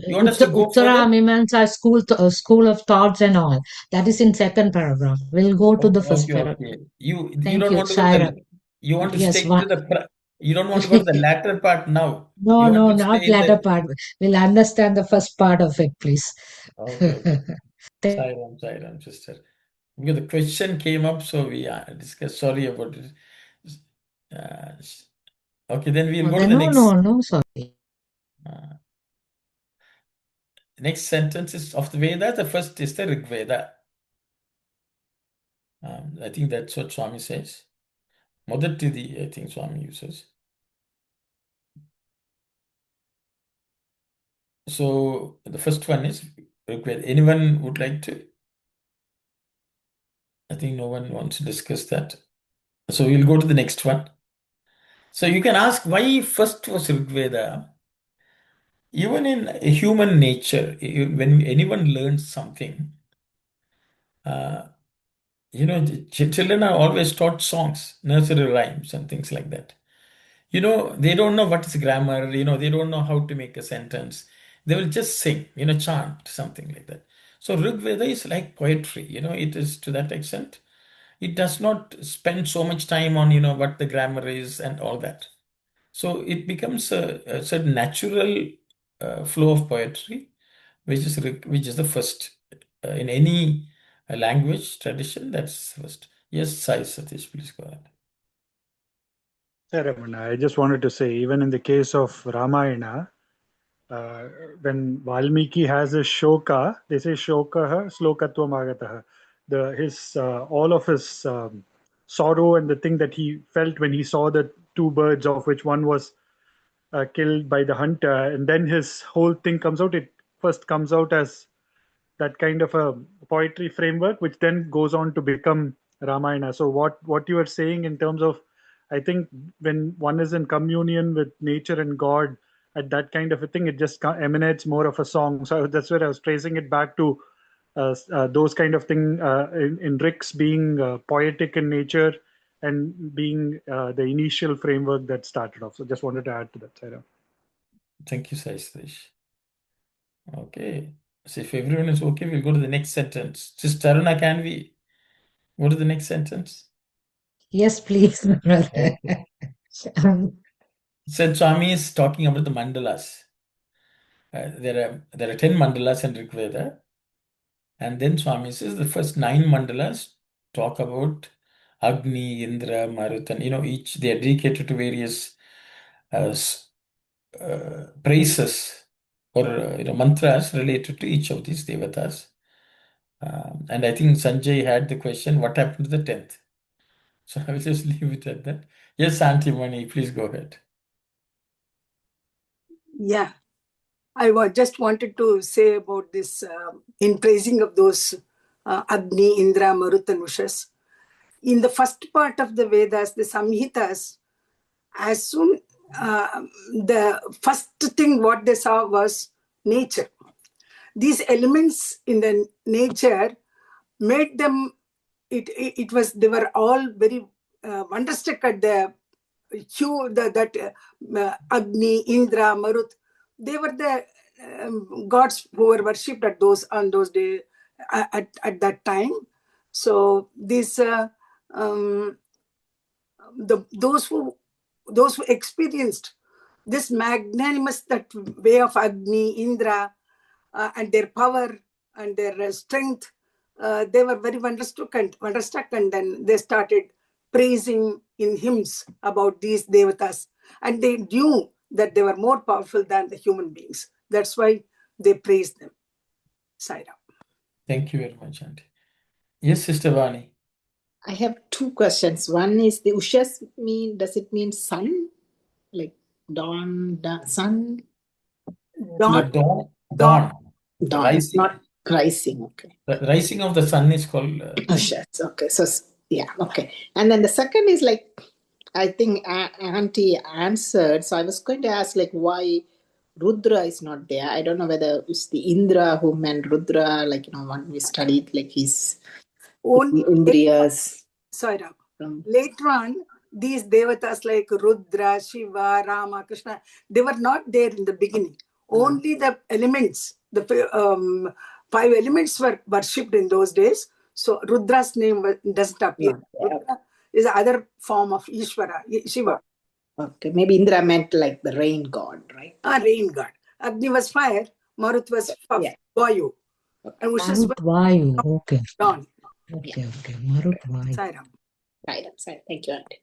S1: want us to go
S7: Uttara
S1: further?
S7: Mimamsa school of thoughts and all. That is in second paragraph. We'll go to the first
S1: Okay,
S7: paragraph.
S1: okay. You
S7: Thank
S1: don't
S7: you,
S1: want to go to
S7: Saira.
S1: you want to
S7: Yes,
S1: stick to you don't want to go to the latter part now. You
S7: no,
S1: want
S7: no,
S1: to
S7: not
S1: stay in
S7: latter
S1: the.
S7: part. We'll understand the first part of it, please.
S1: Okay, okay. Sairam, sister. Because the question came up, so we discussed. Sorry about it. Uh, okay, then we'll go to the
S7: No, sorry.
S1: uh, next sentence is of the Veda. The first is the Rig Veda. I think that's what Swami says. Modattidi, I think Swami uses. So the first one is Rig Veda. Anyone would like to? I think no one wants to discuss that. So we'll go to the next one. So you can ask why first was Rig Veda. even in human nature, when anyone learns something, children are always taught songs, nursery rhymes, and things like that. They don't know what is grammar, they don't know how to make a sentence. They will just sing, chant, something like that. So Rig Veda is like poetry, it is to that extent. It does not spend so much time on, what the grammar is and all that. So it becomes a certain natural flow of poetry, which is the first in any language tradition. That's first. Yes, Sai Satish, please go ahead.
S8: Ramana, I just wanted to say, even in the case of Ramayana, when Valmiki has a shoka, they say shokaha slokatvam agataha. All of his sorrow and the thing that he felt when he saw the two birds, of which one was killed by the hunter, and then his whole thing comes out. It first comes out as that kind of a poetry framework, which then goes on to become Ramayana. So what you are saying in terms of, I think when one is in communion with nature and God, at that kind of a thing, it just emanates more of a song. So that's where I was tracing it back to those kind of thing in Rick's being poetic in nature and being the initial framework that started off. So just wanted to add to that, Sarah.
S1: Thank you, Sai Satish. Okay. So if everyone is okay, we'll go to the next sentence. Just Taruna, can we go to the next sentence?
S7: Yes, please, brother.
S1: Okay. So Swami is talking about the mandalas. There are 10 mandalas in Rig Veda. And then Swami says the first 9 mandalas talk about Agni, Indra, Marutan. Each they are dedicated to various praises or mantras related to each of these devatas. And I think Sanjay had the question, what happened to the 10th? So I will just leave it at that. Yes, Auntie Mani, please go ahead.
S4: Yeah, I just wanted to say about this in praising of those Agni, Indra, Marut, and Ushas. In the first part of the Vedas, the Samhitas, as soon the first thing what they saw was nature. These elements in the nature made them, they were all very wonderstruck at the hue, that Agni, Indra, Marut, they were the gods who were worshipped on those days at that time. So these those who experienced this magnanimous that way of Agni, Indra, and their power and their strength, they were very wonderstruck, and then they started praising in hymns about these devatas, and they knew that they were more powerful than the human beings. That's why they praised them. Saira.
S1: Thank you very much, Auntie. Yes, Sister Vani.
S3: I have 2 questions. One is the Ushas does it mean sun? Like dawn, sun?
S4: Dawn.
S1: Dawn.
S3: Dawn.
S1: Rising.
S3: It's not rising. Okay.
S1: The rising of the sun is called
S3: Ushas. Okay. So, yeah. Okay. And then the second is like, I think Auntie answered. So I was going to ask like why Rudra is not there. I don't know whether it's the Indra who meant Rudra, like, when we studied like his Indriyas.
S4: Sorry, later on, these devatas like Rudra, Shiva, Rama, Krishna, they were not there in the beginning. Only the elements, the 5 elements were worshipped in those days. So Rudra's name doesn't appear. Rudra is other form of Ishvara, Shiva.
S3: Okay, maybe Indra meant like the rain god, right?
S4: Rain god. Agni was fire, Marut was Vayu. And
S7: Marut Vayu, okay.
S4: Dawn.
S7: Okay. Marut Vayu.
S4: Sairam.
S3: Thank you, Auntie.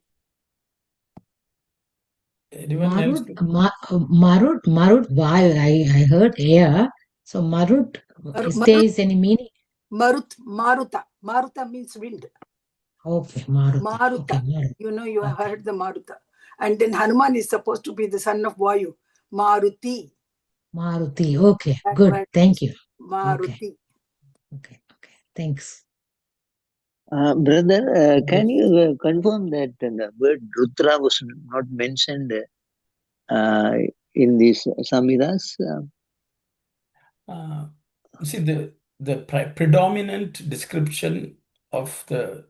S7: Marut Vayu, I heard air. So Marut, is any meaning?
S4: Maruta. Maruta means wind.
S7: Okay, Maruta.
S4: Maruta.
S7: Okay, Maruta.
S4: You have heard the Maruta. And then Hanuman is supposed to be the son of Vayu. Maruti.
S7: Okay, good. Thank you.
S4: Maruti.
S7: Okay. Thanks.
S9: Brother, can you confirm that the word Rudra was not mentioned in these Samhitas?
S1: See, the predominant description of the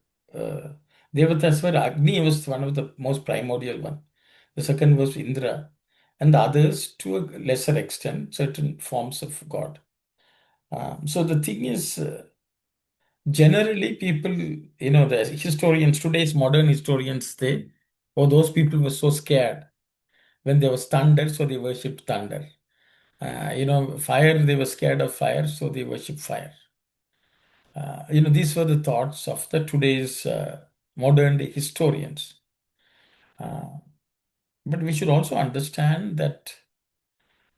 S1: Devatas were Agni was one of the most primordial one. The second was Indra, and the others, to a lesser extent, certain forms of God. So the thing is, generally people, the historians, today's modern historians, those people were so scared when there was thunder, so they worshipped thunder. Fire, they were scared of fire, so they worship fire. These were the thoughts of the today's modern day historians. But we should also understand that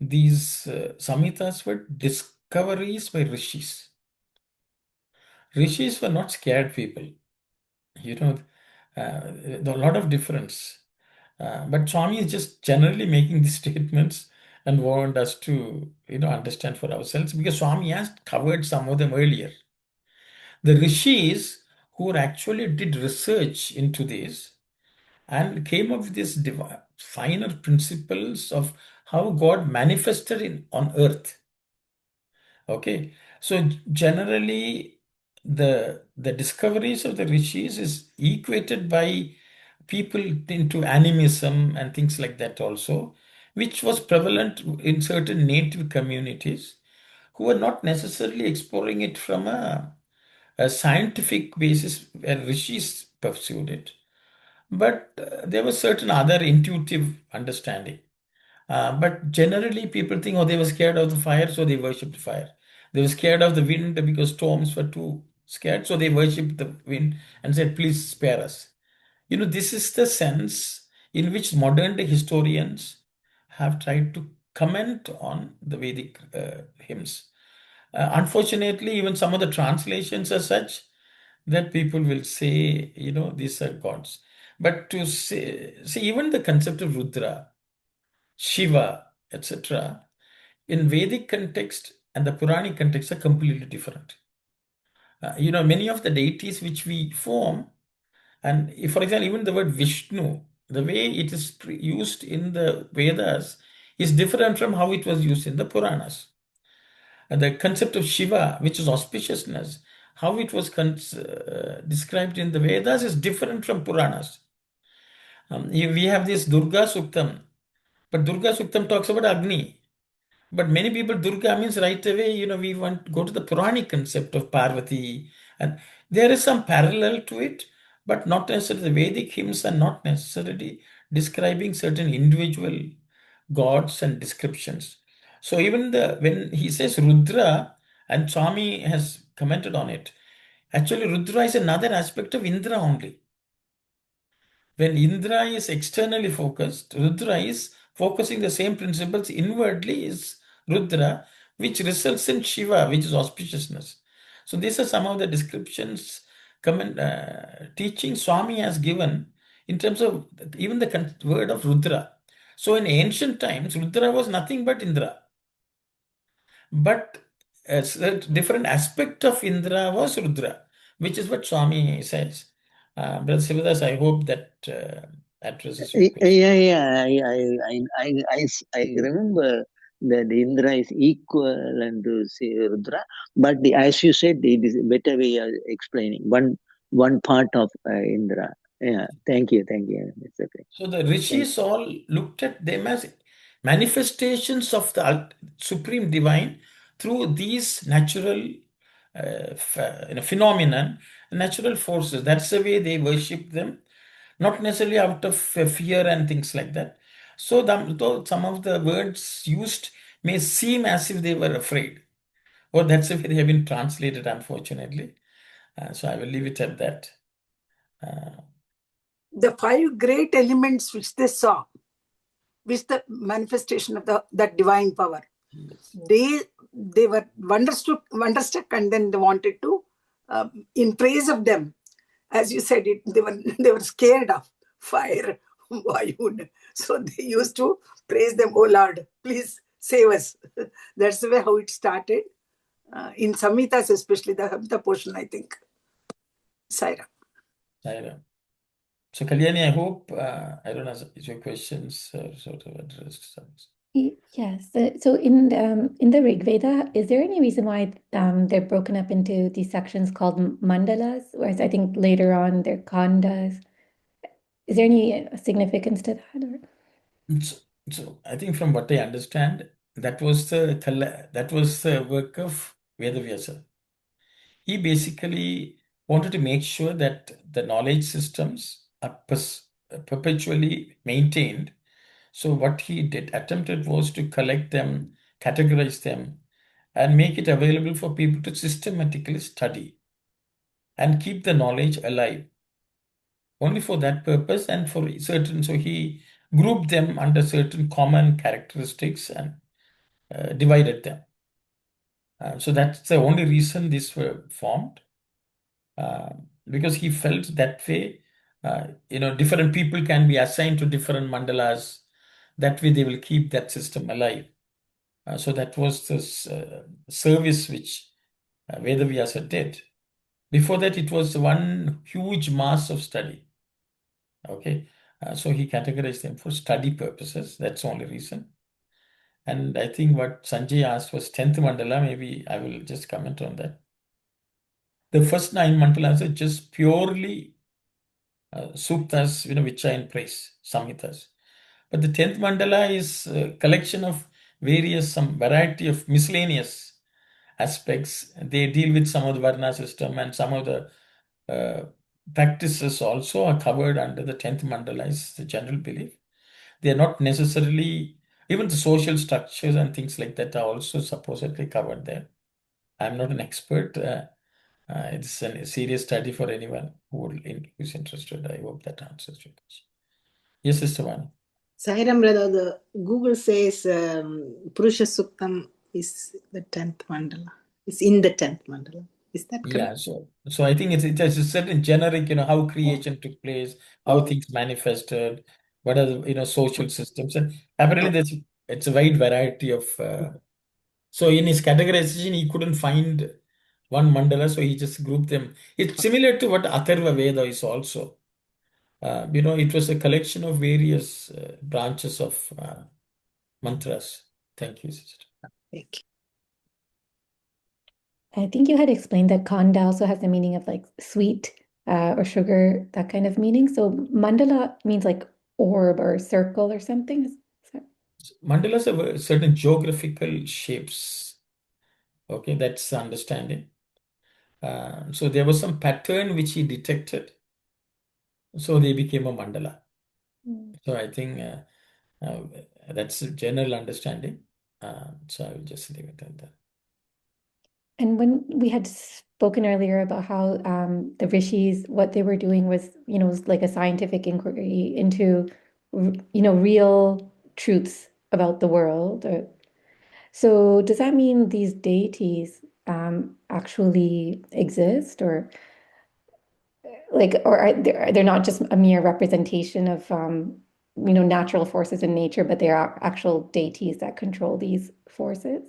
S1: these Samhitas were discoveries by rishis. Rishis were not scared people. A lot of difference. But Swami is just generally making these statements and want us to, understand for ourselves, because Swami has covered some of them earlier. The rishis who actually did research into this and came up with these finer principles of how God manifested on earth. Okay, so generally the discoveries of the rishis is equated by people into animism and things like that also, which was prevalent in certain native communities who were not necessarily exploring it from a scientific basis where rishis pursued it, but there was certain other intuitive understanding. But generally, people think, oh, they were scared of the fire, so they worshipped fire. They were scared of the wind because storms were too scared, so they worshipped the wind and said, please spare us. This is the sense in which modern day historians have tried to comment on the Vedic hymns. Unfortunately, even some of the translations are such that people will say, these are gods. But to say, see, even the concept of Rudra, Shiva, etc., in Vedic context and the Puranic context are completely different. Many of the deities which we form, and if, for example, even the word Vishnu, the way it is used in the Vedas is different from how it was used in the Puranas. And the concept of Shiva, which is auspiciousness, how it was described in the Vedas is different from Puranas. We have this Durga Suktam, but Durga Suktam talks about Agni. But many people, Durga means right away, we want to go to the Puranic concept of Parvati. And there is some parallel to it, but not necessarily. The Vedic hymns are not necessarily describing certain individual gods and descriptions. So even when he says Rudra, and Swami has commented on it, actually Rudra is another aspect of Indra only. When Indra is externally focused, Rudra is focusing the same principles inwardly is Rudra, which results in Shiva, which is auspiciousness. So these are some of the descriptions, teaching Swami has given in terms of even the word of Rudra. So in ancient times, Rudra was nothing but Indra. But a different aspect of Indra was Rudra, which is what Swami says. Brother Sivadas, I hope that addresses your question.
S9: I remember that Indra is equivalent to Rudra, but as you said, it is a better way of explaining one part of Indra. Yeah, thank you. It's okay.
S1: So the rishis all looked at them as manifestations of the supreme divine through these natural phenomenon, natural forces. That's the way they worship them, not necessarily out of fear and things like that. So though some of the words used may seem as if they were afraid, or that's the way they have been translated, unfortunately. So I will leave it at that.
S4: The 5 great elements which they saw, which the manifestation of that divine power, they were wonderstruck, and then they wanted to, in praise of them, as you said, they were scared of fire, Vayun. So they used to praise them, oh Lord, please save us. That's the way how it started. In Samhitas, especially the Samhita portion, I think. Saira.
S1: So Kalyani, I hope, I don't know if your questions sort of addressed some.
S2: Yes. So in the Rig Veda, is there any reason why they're broken up into these sections called mandalas, whereas I think later on they're khandas? Is there any significance to that? Or?
S1: So, so I think from what I understand, that was the work of Vedavyasa. He basically wanted to make sure that the knowledge systems are perpetually maintained. So what he attempted was to collect them, categorize them, and make it available for people to systematically study and keep the knowledge alive. Only for that purpose and for certain, so he grouped them under certain common characteristics and divided them. So that's the only reason these were formed, because he felt that way, different people can be assigned to different mandalas. That way they will keep that system alive. So that was the service which Vedavyasa did. Before that, it was one huge mass of study. Okay, so he categorized them for study purposes. That's the only reason. And I think what Sanjay asked was 10th mandala. Maybe I will just comment on that. The first 9 mandalas are just purely suktas, which are in praise, samhitas. But the 10th mandala is a collection of some variety of miscellaneous aspects. They deal with some of the Varna system, and some of the practices also are covered under the 10th mandala, is the general belief. They are not necessarily, even the social structures and things like that are also supposedly covered there. I'm not an expert. It's a serious study for anyone who's interested. I hope that answers your question. Yes, Sister Vani.
S3: Sairam brother, the Google says Purusha Suktam is the 10th mandala. It's in the 10th mandala. Is that correct?
S1: Yeah, so I think it's a certain generic, how creation took place, how things manifested, what are the, social systems, and apparently it's a wide variety of. So in his categorization, he couldn't find one mandala, so he just grouped them. It's similar to what Atharva Veda is also. It was a collection of various branches of mantras. Thank you, sister.
S3: Thank you.
S2: I think you had explained that khanda also has the meaning of like sweet or sugar, that kind of meaning. So mandala means like orb or circle or something.
S1: Mandalas have certain geographical shapes. Okay, that's the understanding. So there was some pattern which he detected. So they became a mandala. So I think that's a general understanding. So I will just leave it at that.
S2: And when we had spoken earlier about how the rishis, what they were doing was like a scientific inquiry into, real truths about the world. So does that mean these deities actually exist, or or they're not just a mere representation of natural forces in nature, but they are actual deities that control these forces?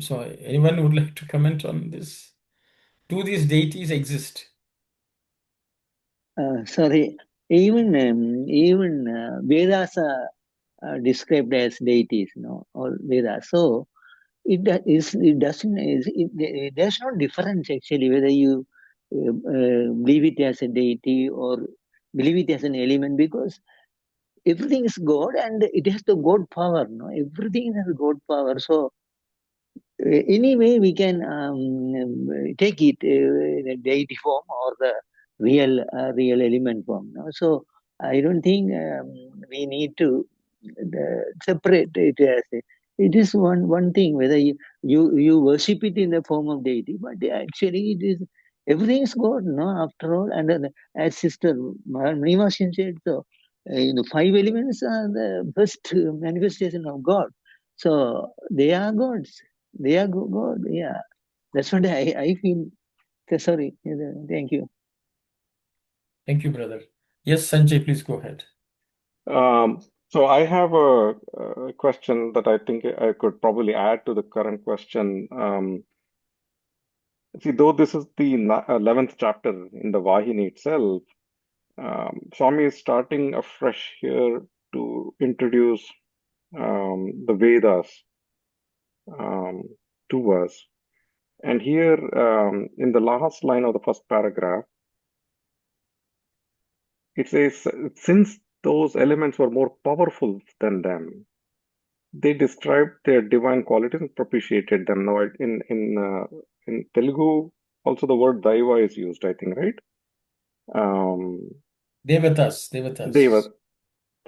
S1: So anyone would like to comment on this? Do these deities exist?
S9: Sorry, even Vedas are described as deities, all Vedas. So there's no difference actually whether you believe it as a deity or believe it as an element, because everything is God and it has the God power. No, everything has God power. So anyway, we can take it in a deity form or the real element form. No? So I don't think we need to separate it as it is one thing whether you worship it in the form of deity, but actually it is everything is God. No, after all, and as Sister Manimashin said, so the 5 elements are the first manifestation of God. So they are gods. They are God. Yeah, that's what I feel. Sorry. Thank you.
S1: Thank you, brother. Yes, Sanjay, please go ahead.
S6: So I have a question that I think I could probably add to the current question. See, though this is the 11th chapter in the Vahini itself, Swami is starting afresh here to introduce the Vedas to us. And here, in the last line of the first paragraph, it says, since those elements were more powerful than them, they described their divine qualities and propitiated them. Now, in Telugu, also the word Daiva is used, I think, right?
S1: Devatas.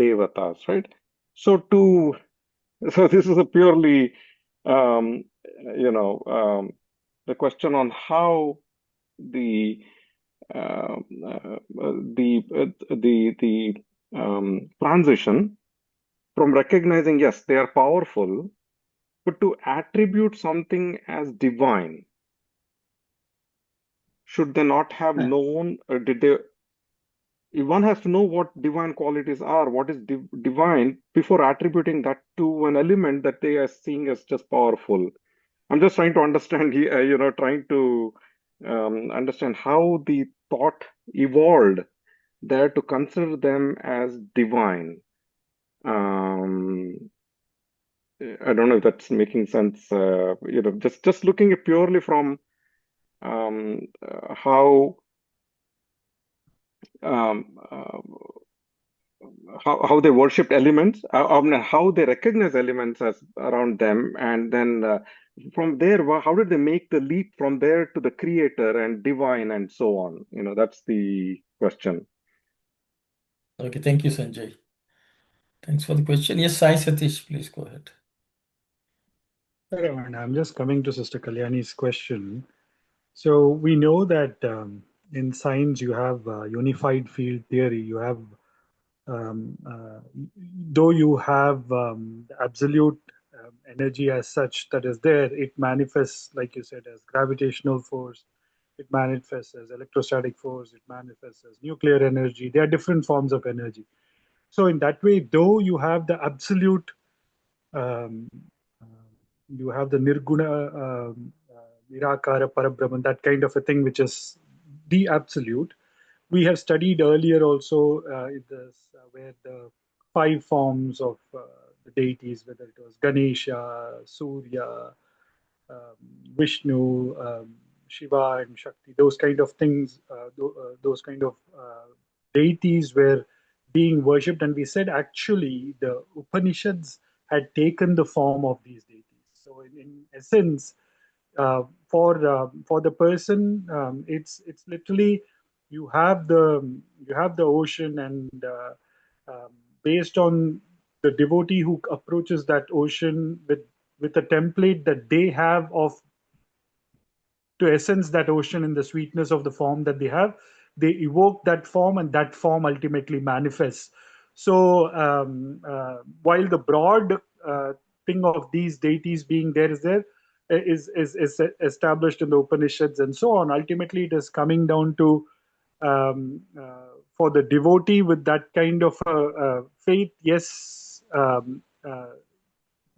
S6: Devatas, right? So this is a purely, the question on how the transition from recognizing, yes, they are powerful, but to attribute something as divine. Should they not have known, or did they? One has to know what divine qualities are, what is divine, before attributing that to an element that they are seeing as just powerful. I'm just trying to understand here, trying to understand how the thought evolved there to consider them as divine. I don't know if that's making sense. Just looking at purely from how um, uh, how they worshipped elements, how they recognize elements as around them, and then from there, how did they make the leap from there to the creator and divine and so on? That's the question.
S1: Okay, thank you, Sanjay. Thanks for the question. Yes, Sai Satish, please go ahead.
S8: I'm just coming to Sister Kalyani's question. So we know that in science you have unified field theory. You have, though you have the absolute energy as such that is there, it manifests, like you said, as gravitational force. It manifests as electrostatic force. It manifests as nuclear energy. There are different forms of energy. So in that way, though you have the absolute um, you have the nirguna, nirakara, parabrahman, that kind of a thing, which is the absolute. We have studied earlier also in this, where the five forms of the deities, whether it was Ganesha, Surya, um, Vishnu, Shiva, and Shakti, those kind of things, those kind of deities were being worshipped. And we said actually the Upanishads had taken the form of these deities. So in essence, for the person, it's literally you have the ocean, and based on the devotee who approaches that ocean with a template that they have of to essence that ocean in the sweetness of the form that they have, they evoke that form, and that form ultimately manifests. So while the broad thing of these deities being there is established in the Upanishads and so on, ultimately it is coming down to for the devotee with that kind of faith, yes,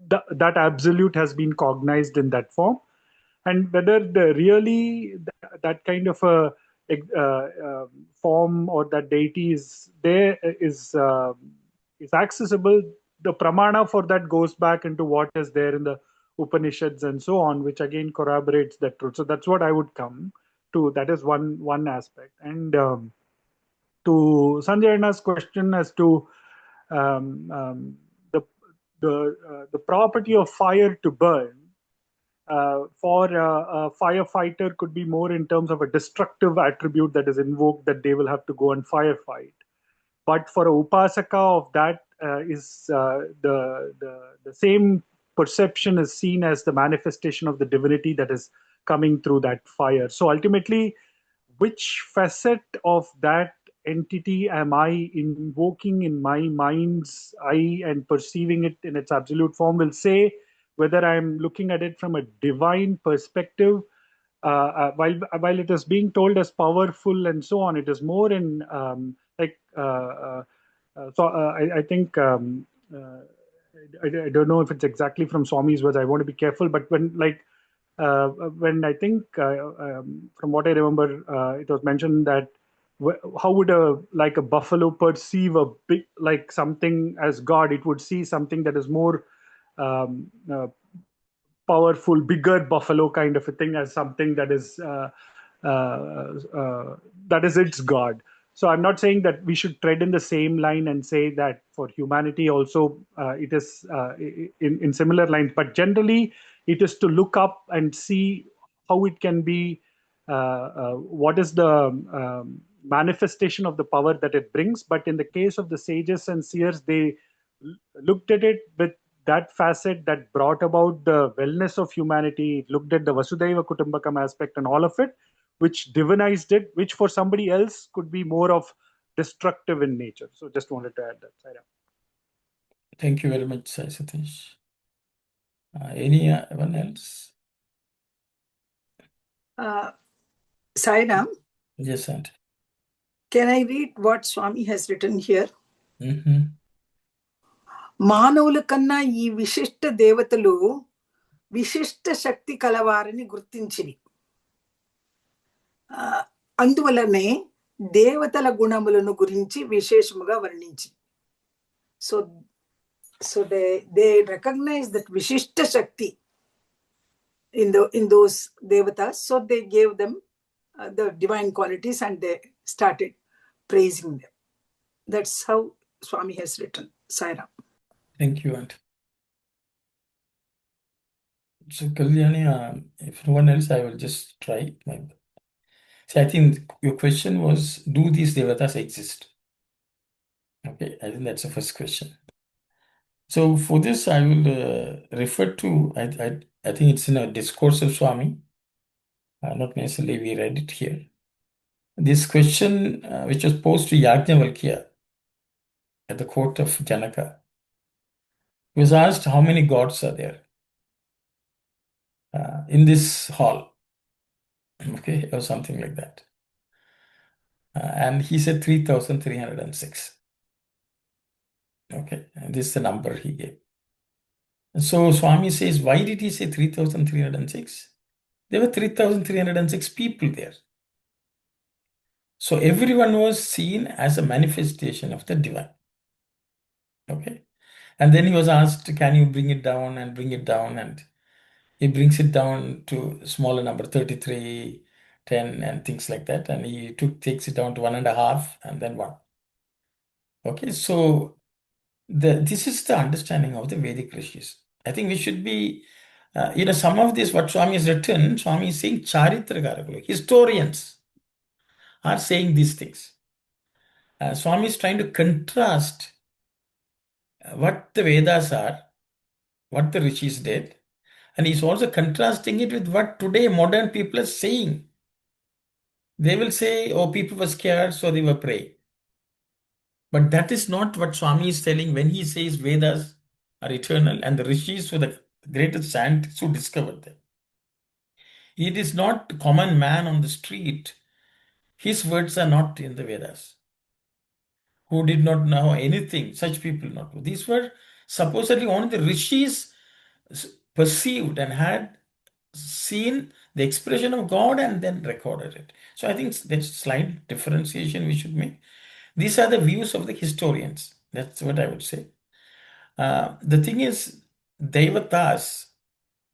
S8: that absolute has been cognized in that form, and whether the really that kind of a form or that deity is there is accessible. The pramana for that goes back into what is there in the Upanishads and so on, which again corroborates that truth. So that's what I would come to. That is one aspect. And to Sanjayana's question as to um, um, the the property of fire to burn, for a firefighter could be more in terms of a destructive attribute that is invoked, that they will have to go and firefight. But for a upasaka of that is the same perception is seen as the manifestation of the divinity that is coming through that fire. So ultimately, which facet of that entity am I invoking in my mind's eye and perceiving it in its absolute form will say whether I'm looking at it from a divine perspective. While it is being told as powerful and so on, it is more in like I think I don't know if it's exactly from Swami's words. I want to be careful, but when I think from what I remember, it was mentioned that how would a buffalo perceive a big, like something as God? It would see something that is more um, uh, powerful, bigger buffalo kind of a thing as something uh, that is its God. So I'm not saying that we should tread in the same line and say that for humanity also it is in similar lines, but generally it is to look up and see how it can be, what is the manifestation of the power that it brings. But in the case of the sages and seers, they looked at it with that facet that brought about the wellness of humanity. It looked at the Vasudhaiva Kutumbakam aspect and all of it, which divinized it, which for somebody else could be more of destructive in nature. So just wanted to add that. Saira.
S1: Thank you very much, Sai Satish. Anyone else?
S4: Sairam,
S1: Yes, Auntie.
S4: can I read what Swami has written here?
S1: Mm-hmm.
S4: మానవుల కన్నా ఈ విశిష్ట దేవతలు విశిష్ట శక్తి కలవారని గుర్తించిరి. అందువలనే దేవతల గుణములను గురించి విశేషముగా వర్ణించి. So they recognize that Vishishta Shakti in those devatas, so they gave them the divine qualities and they started praising them. That's how Swami has written. Sairam.
S1: Thank you, Auntie. So, Kalyani, if no one else, I will just try. See, I think your question was, do these devatas exist? Okay, I think that's the first question. So for this, I will refer to, I think it's in a discourse of Swami, not necessarily we read it here. This question, which was posed to Yajnavalkya at the court of Janaka, he was asked how many gods are there in this hall, okay, or something like that. And he said 3,306. Okay, and this is the number he gave. So Swami says, why did he say 3,306? There were 3,306 people there. So everyone was seen as a manifestation of the divine. Okay. And then he was asked, can you bring it down and bring it down? And he brings it down to smaller number, 33, 10, and things like that. And he takes it down to 1.5 and then 1. Okay. So this is the understanding of the Vedic rishis. I think we should be, some of this, what Swami has written, Swami is saying Charitrakarakulu, historians are saying these things. Swami is trying to contrast what the Vedas are, what the rishis did, and he's also contrasting it with what today modern people are saying. They will say, oh, people were scared, so they were praying. But that is not what Swami is telling when he says Vedas are eternal and the rishis were the greatest scientists who discovered them. It is not common man on the street. His words are not in the Vedas. Who did not know anything, such people not. These were supposedly only the rishis perceived and had seen the expression of God and then recorded it. So I think that's slight differentiation we should make. These are the views of the historians. That's what I would say. The thing is, devatas,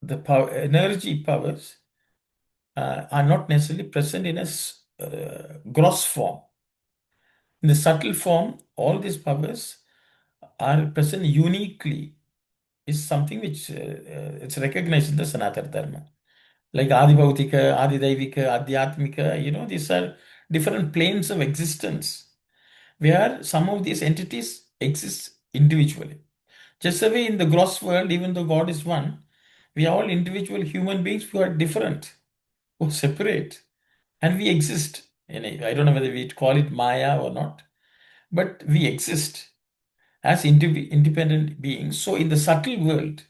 S1: the power, energy powers, are not necessarily present in a gross form. In the subtle form, all these powers are present uniquely. Is something which it's recognized in the Sanatana Dharma. Like Adibhautika, Adidaivika, Adhyatmika, these are different planes of existence where some of these entities exist individually. Just the way in the gross world, even though God is one, we are all individual human beings who are different, who are separate, and we exist. I don't know whether we call it Maya or not, but we exist as independent beings. So in the subtle world,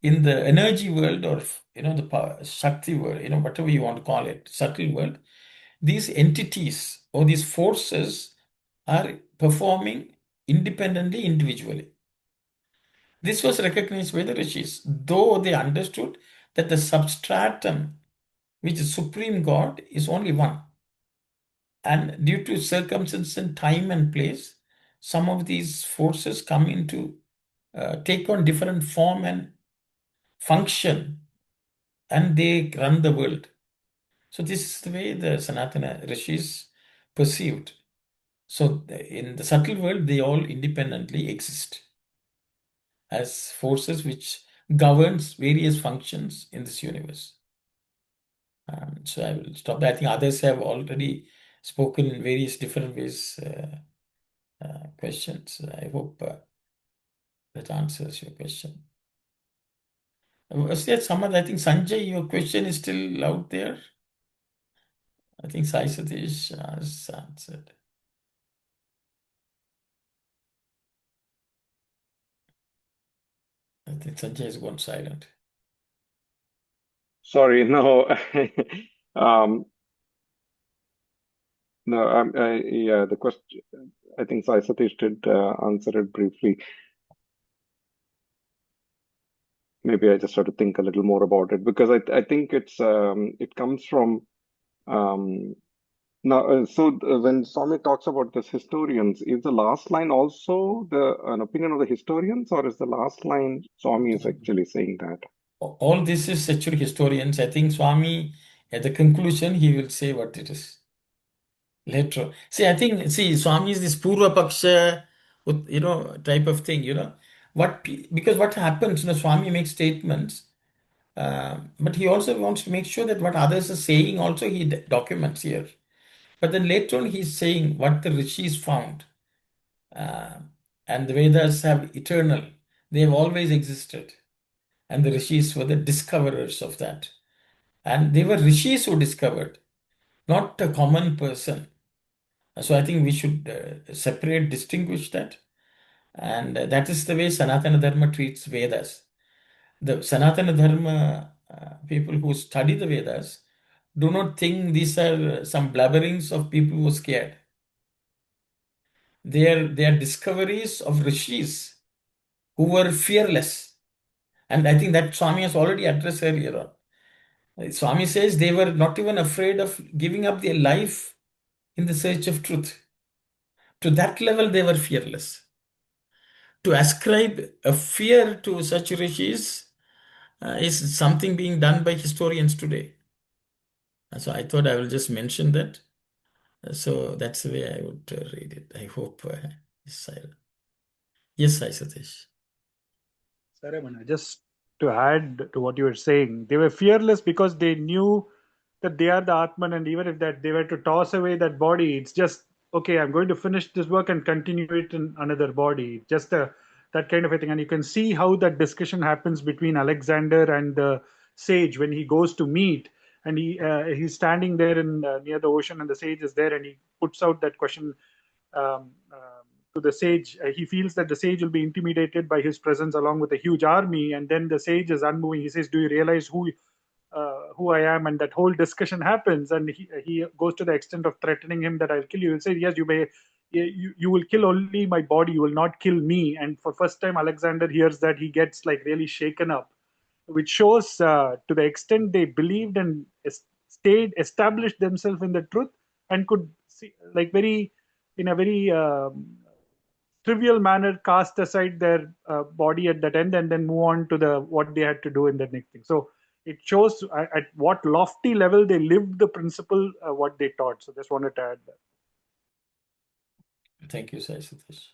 S1: in the energy world, or the power, Shakti world, whatever you want to call it, subtle world, these entities or these forces are performing independently, individually. This was recognized by the rishis, though they understood that the substratum, which is Supreme God, is only one. And due to circumstances and time and place, some of these forces come into take on different form and function, and they run the world. So this is the way the Sanatana rishis perceived. So in the subtle world, they all independently exist as forces which governs various functions in this universe. So I will stop there. I think others have already spoken in various different ways, questions. I hope that answers your question. Was there some other? I think Sanjay, your question is still out there. I think Sai Satish has answered. I think Sanjay has gone silent.
S6: Sorry, no. No, yeah, the question, I think Sai Satish did answer it briefly. Maybe I just have to think a little more about it, because I think it comes from now. When Swami talks about this historians, is the last line also an opinion of the historians, or is the last line Swami is actually saying that?
S1: All this is actually historians. I think Swami, at the conclusion, he will say what it is later. I think, Swami is this Purva Paksha, type of thing, because what happens, Swami makes statements, but he also wants to make sure that what others are saying also he documents here. But then later on, he's saying what the rishis found. And the Vedas have eternal, they have always existed. And the rishis were the discoverers of that. And they were rishis who discovered, not a common person. So I think we should separate, distinguish that. And that is the way Sanatana Dharma treats Vedas. The Sanatana Dharma people who study the Vedas do not think these are some blabberings of people who are scared. They are discoveries of rishis who were fearless. And I think that Swami has already addressed earlier on. Swami says they were not even afraid of giving up their life in the search of truth. To that level, they were fearless. To ascribe a fear to such rishis is something being done by historians today. So I thought I will just mention that. So that's the way I would read it. I hope. Yes, Sai Satish.
S8: Saramana, just to add to what you were saying, they were fearless because they knew that they are the Atman, and even if that they were to toss away that body, it's just okay. I'm going to finish this work and continue it in another body. Just that kind of a thing, and you can see how that discussion happens between Alexander and the sage when he goes to meet, and he's standing there in near the ocean, and the sage is there, and he puts out that question. To the sage, he feels that the sage will be intimidated by his presence along with a huge army, and then the sage is unmoving. He says, "Do you realize who I am?" And that whole discussion happens, and he goes to the extent of threatening him that I'll kill you. He'll say, "Yes, you may. You will kill only my body. You will not kill me." And for first time, Alexander hears that, he gets like really shaken up, which shows to the extent they believed and stayed established themselves in the truth and could see like very in a very trivial manner cast aside their body at that end and then move on to the what they had to do in the next thing. So it shows at what lofty level they lived the principle what they taught. So just wanted to add that.
S1: Thank you, Sai Satish.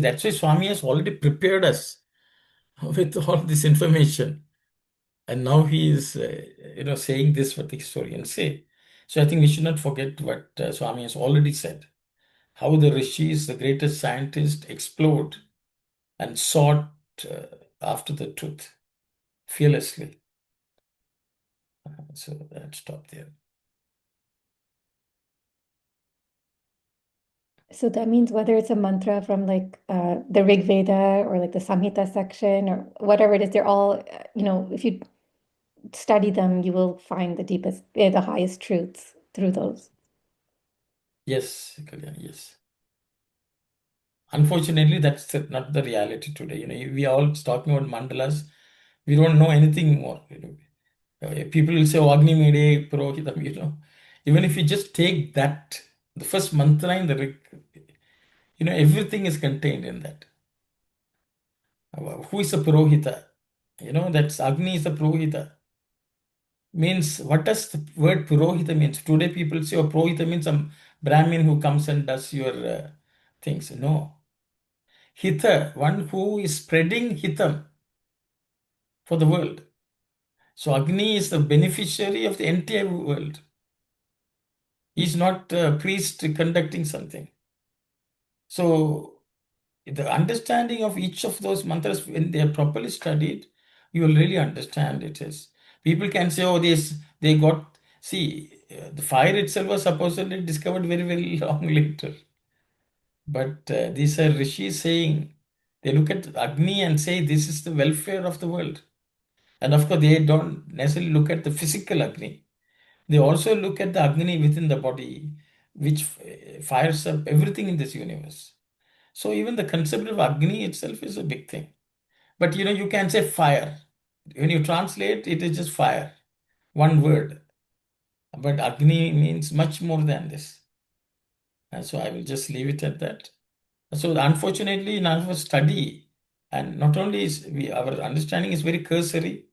S1: That's why Swami has already prepared us with all this information. And now he is, saying this what the historians say. So I think we should not forget what Swami has already said. How the rishis, the greatest scientists, explored and sought after the truth fearlessly. So let's stop there.
S2: So that means whether it's a mantra from like the Rig Veda or like the Samhita section or whatever it is, they're all, if you study them, you will find the highest truths through those.
S1: Yes, Kalyan, yes. Unfortunately, that's not the reality today. We are all talking about mandalas. We don't know anything more. People will say, "Oh, Agni Mede Purohitam," Even if you just take that, the first mantra in the Rig, everything is contained in that. Who is a Purohita? That's Agni is a Purohita. Means, what does the word Purohita means? Today people say, oh, Purohita means some Brahmin who comes and does your things. No. Hita, one who is spreading Hitam for the world. So Agni is the beneficiary of the entire world. He's not a priest conducting something. So the understanding of each of those mantras, when they are properly studied, you will really understand it is. People can say, oh, they got, see, the fire itself was supposedly discovered very, very long later. But these are rishis saying, they look at Agni and say, this is the welfare of the world. And of course, they don't necessarily look at the physical Agni. They also look at the Agni within the body, which fires up everything in this universe. So even the concept of Agni itself is a big thing. But you can say fire. When you translate, it is just fire, one word. But Agni means much more than this. And so I will just leave it at that. So unfortunately, in our study, and not only is our understanding is very cursory,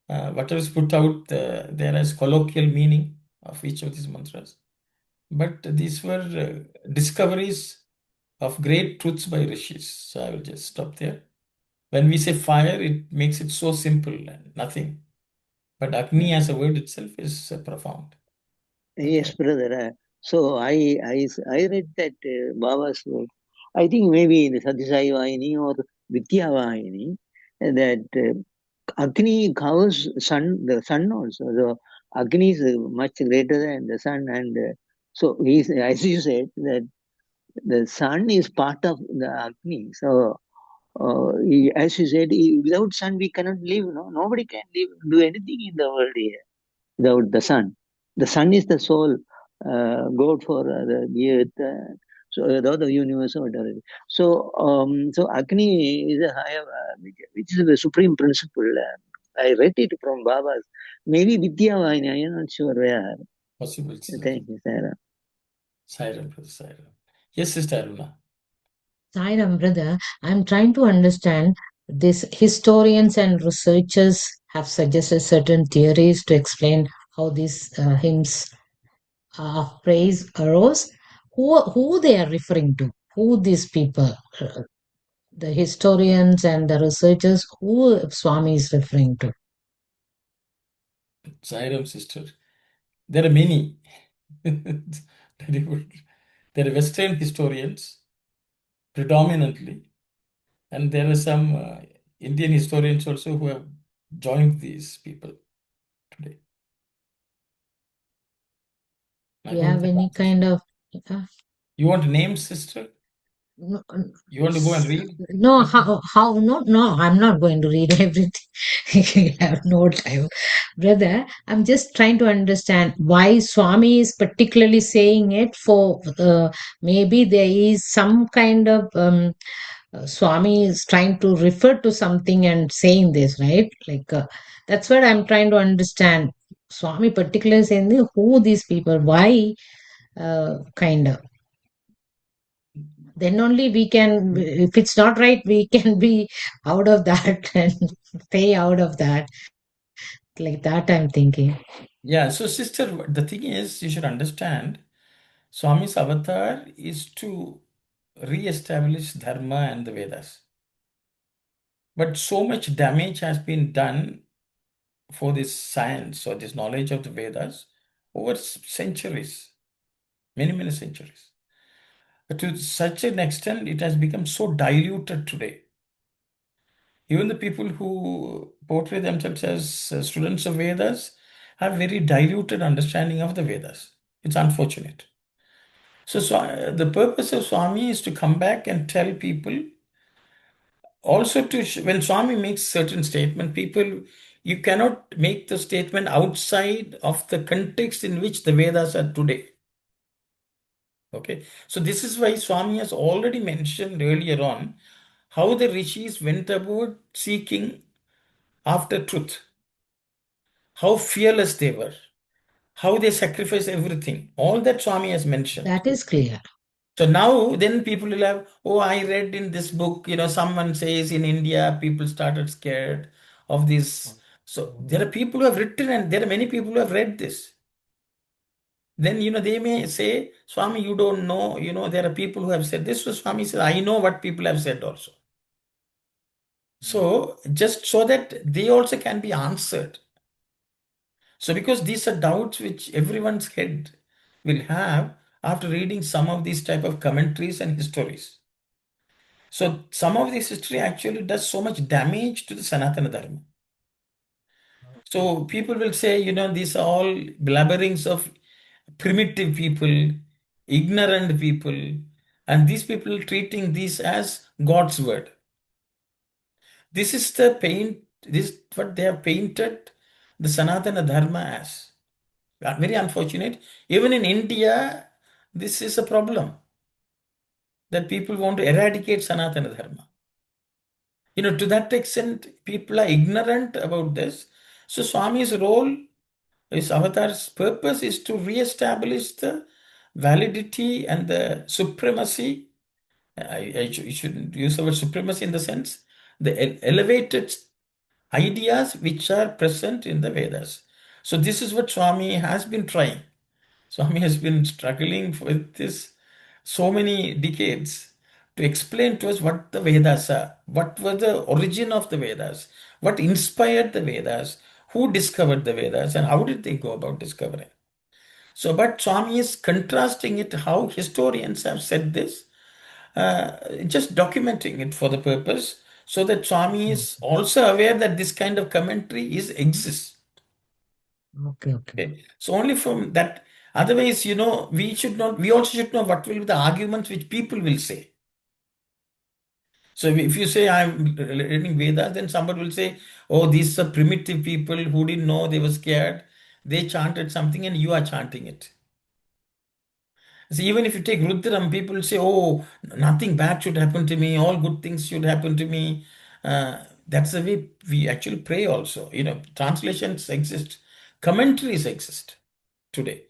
S1: whatever is put out there as colloquial meaning of each of these mantras. But these were discoveries of great truths by rishis. So I will just stop there. When we say fire, it makes it so simple and nothing. But Agni as a word itself is profound.
S9: Yes, brother. So I read that Baba's work. I think maybe in the Sathya Sai Vahini or Vidya Vahini, that Agni covers sun, the sun also. So Agni is much greater than the sun, and so he's, as you said, that the sun is part of the Agni. So as you said, without sun we cannot live. No, nobody can live, do anything in the world here without the sun. The sun is the soul, God for the earth, so the universe or whatever. So Agni is a higher, which is the supreme principle. I read it from Baba's. Maybe Vidya Vahini, I am not sure where.
S1: Possible.
S9: Thank you, Sarah.
S1: Sairam. Yes, Sister Aruna.
S7: Sairam, brother, I'm trying to understand this. Historians and researchers have suggested certain theories to explain how these hymns of praise arose. Who they are referring to? Who these people? The historians and the researchers, who Swami is referring to?
S1: Sairam, sister. There are many. Very good. There are Western historians predominantly, and there are some Indian historians also who have joined these people today.
S7: Do you have any kind of
S1: You want names, sister?
S7: no,
S1: You want to go and read?
S7: no, no, I'm not going to read everything. I have no time. Brother, I'm just trying to understand why Swami is particularly saying it for maybe there is some kind of Swami is trying to refer to something and saying this, right? Like that's what I'm trying to understand. Swami particularly saying who these people, why kind of. Then only we can, if it's not right, we can be out of that and stay out of that. Like that, I'm thinking.
S1: Yeah, so sister, the thing is, you should understand, Swami's avatar is to re-establish Dharma and the Vedas. But so much damage has been done for this science or this knowledge of the Vedas over centuries, many, many centuries. To such an extent, it has become so diluted today. Even the people who portray themselves as students of Vedas have very diluted understanding of the Vedas. It's unfortunate. So the purpose of Swami is to come back and tell people, also to when Swami makes certain statement, people, you cannot make the statement outside of the context in which the Vedas are today. Okay, so this is why Swami has already mentioned earlier on how the rishis went about seeking after truth, how fearless they were, how they sacrifice everything. All that Swami has mentioned.
S7: That is clear.
S1: So now then people will have, oh, I read in this book, someone says in India, people started scared of this. So there are people who have written and there are many people who have read this. Then, they may say, Swami, you don't know, there are people who have said this. So Swami says, I know what people have said also. So just so that they also can be answered. So because these are doubts which everyone's head will have after reading some of these type of commentaries and histories. So some of this history actually does so much damage to the Sanatana Dharma. So people will say, these are all blabberings of primitive people, ignorant people, and these people treating this as God's word. This is this is what they have painted the Sanatana Dharma as. Very unfortunate. Even in India, this is a problem that people want to eradicate Sanatana Dharma. To that extent, people are ignorant about this. So Swami's role, his avatar's purpose is to re-establish the validity and the supremacy. I shouldn't use the word supremacy in the sense, the elevated ideas which are present in the Vedas. So this is what Swami has been trying. Swami has been struggling with this so many decades to explain to us what the Vedas are, what was the origin of the Vedas, what inspired the Vedas, who discovered the Vedas, and how did they go about discovering. So, but Swami is contrasting it how historians have said this, just documenting it for the purpose, so that Swami is also aware that this kind of commentary exists.
S7: Okay.
S1: Okay. So only from that, otherwise, we also should know what will be the arguments which people will say. So if you say I'm reading Vedas, then somebody will say, oh, these are primitive people who didn't know, they were scared. They chanted something and you are chanting it. So even if you take Rudram, people will say, oh, nothing bad should happen to me, all good things should happen to me. That's the way we actually pray also. Translations exist, commentaries exist today.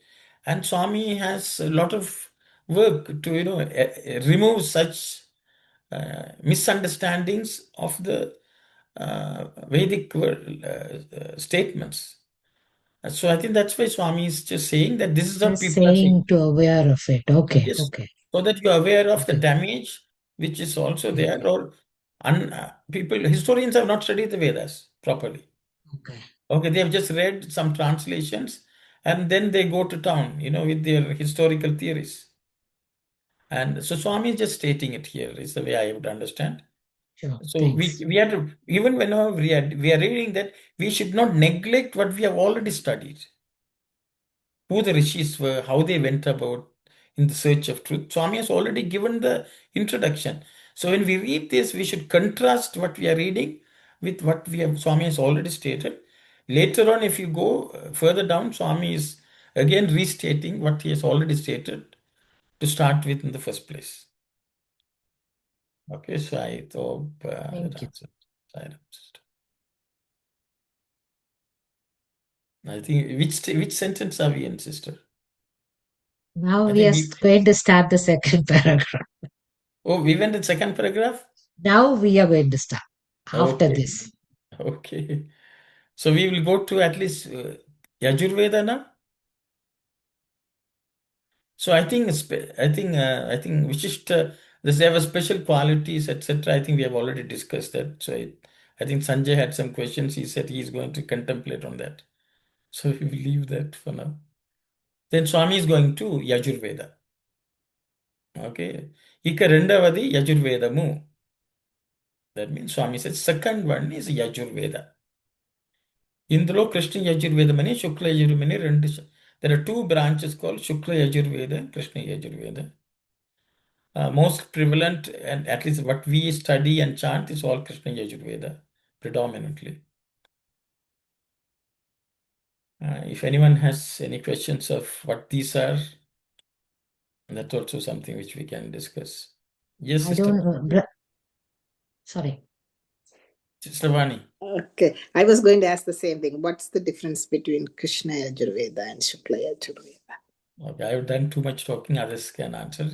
S1: And Swami has a lot of work to, remove such misunderstandings of the Vedic statements. So I think that's why Swami is just saying that this is what
S7: Just
S1: people are saying.
S7: saying to aware of it. Okay.
S1: Yes, so that you are aware of the
S7: Okay.
S1: damage which is also there,
S7: Okay.
S1: or historians have not studied the Vedas properly. Okay, they have just read some translations and then they go to town, with their historical theories. And so Swami is just stating it here, is the way I would understand.
S7: Sure.
S1: So
S7: Thanks.
S1: we have to, even whenever we are reading that, we should not neglect what we have already studied. Who the rishis were, how they went about in the search of truth. Swami has already given the introduction. So when we read this, we should contrast what we are reading with what Swami has already stated. Later on, if you go further down, Swami is again restating what he has already stated to start with in the first place. Okay, so I hope that answered. I think which sentence are we in, sister?
S7: Now
S1: I
S7: we are
S1: think
S7: going to start the second paragraph.
S1: we went in second paragraph?
S7: Now we are going to start after
S1: Okay.
S7: this.
S1: Okay. So we will go to at least Yajurveda now. So I think Vishishta, there were special qualities, etc. I think we have already discussed that. So I think Sanjay had some questions. He said he is going to contemplate on that. So we will leave that for now. Then Swami is going to Yajurveda. Okay. Ika rendavadi Yajurvedamu. That means Swami says second one is Yajurveda. ఇందులో కృష్ణ యజుర్వేదం అని శుక్ల యజుర్వేదం అని రెండు. There are two branches called Shukla Yajurveda and Krishna Yajurveda. Most prevalent, and at least what we study and chant, is all Krishna Yajurveda predominantly. If anyone has any questions of what these are, that's also something which we can discuss. Yes,
S7: I
S1: sister.
S7: don't. Sorry.
S1: Sister Vani.
S3: Okay, I was going to ask the same thing. What's the difference between Krishna Yajurveda and Shukla Yajurveda?
S1: Okay, I've done too much talking. Others can answer.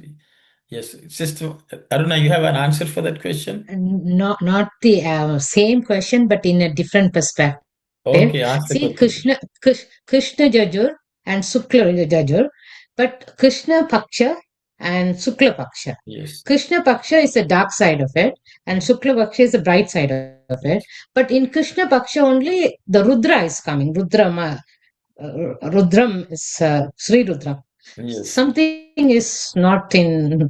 S1: Yes, Sister Aruna, you have an answer for that question?
S7: Not the same question, but in a different perspective.
S1: Okay, ask the
S7: See,
S1: question.
S7: Krishna Jajur and Shukla Jajur, but Krishna Paksha and Shukla Paksha.
S1: Yes.
S7: Krishna Paksha is the dark side of it, and Shukla Paksha is the bright side of it. But in Krishna Paksha only, the Rudra is coming. Rudram is Sri Rudram.
S1: Yes.
S7: Something is not in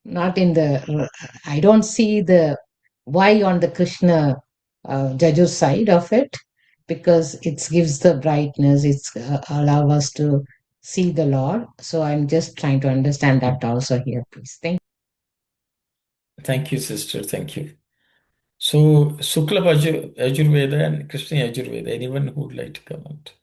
S7: not in the. I don't see the why on the Krishna Jaju side of it, because it gives the brightness. It's allow us to see the Lord. So I'm just trying to understand that also here, please.
S1: Thank you, sister. Thank you. So, Shukla Yajurveda and Krishna Yajurveda, anyone who would like to comment?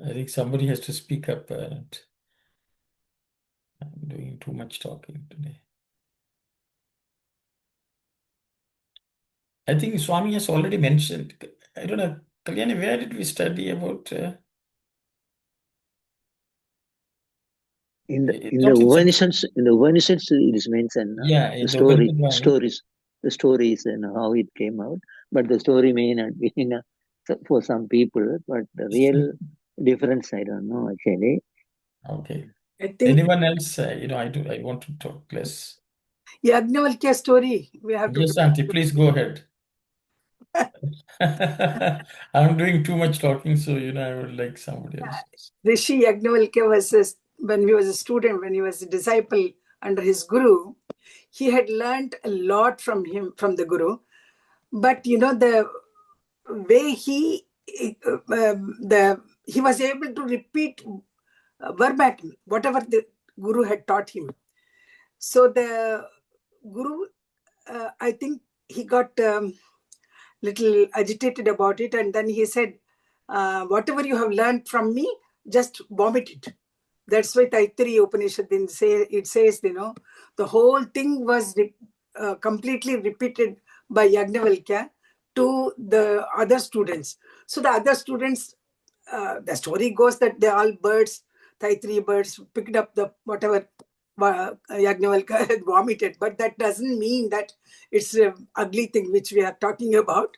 S1: I think somebody has to speak up. I'm doing too much talking today. I think Swami has already mentioned. I don't know, Kalyani, where did we study about?
S9: In the
S1: It's not in some.
S9: Upanishads it is mentioned
S1: Yeah,
S9: the
S1: in the Upanishad Vani.
S9: stories and how it came out, but the story may not be for some people, but the real difference I don't know actually.
S1: Okay.
S4: I think
S1: Anyone else? I want to talk less.
S4: Yajnavalkya story we have to
S1: Yes, Auntie, please go ahead. I'm doing too much talking, so I would like somebody else.
S4: Rishi Yajnavalkya when he was a student, when he was a disciple under his guru, he had learned a lot from him, from the guru. But the way he was able to repeat verbatim whatever the guru had taught him. So the guru, I think he got little agitated about it, and then he said, whatever you have learned from me, just vomit it. That's why Taittiriya Upanishad it says, the whole thing was completely repeated by Yajnavalkya to the other students. So the other students, the story goes that they're all birds, Taittiriya birds, picked up the whatever Yajnavalkya had vomited. But that doesn't mean that it's an ugly thing which we are talking about.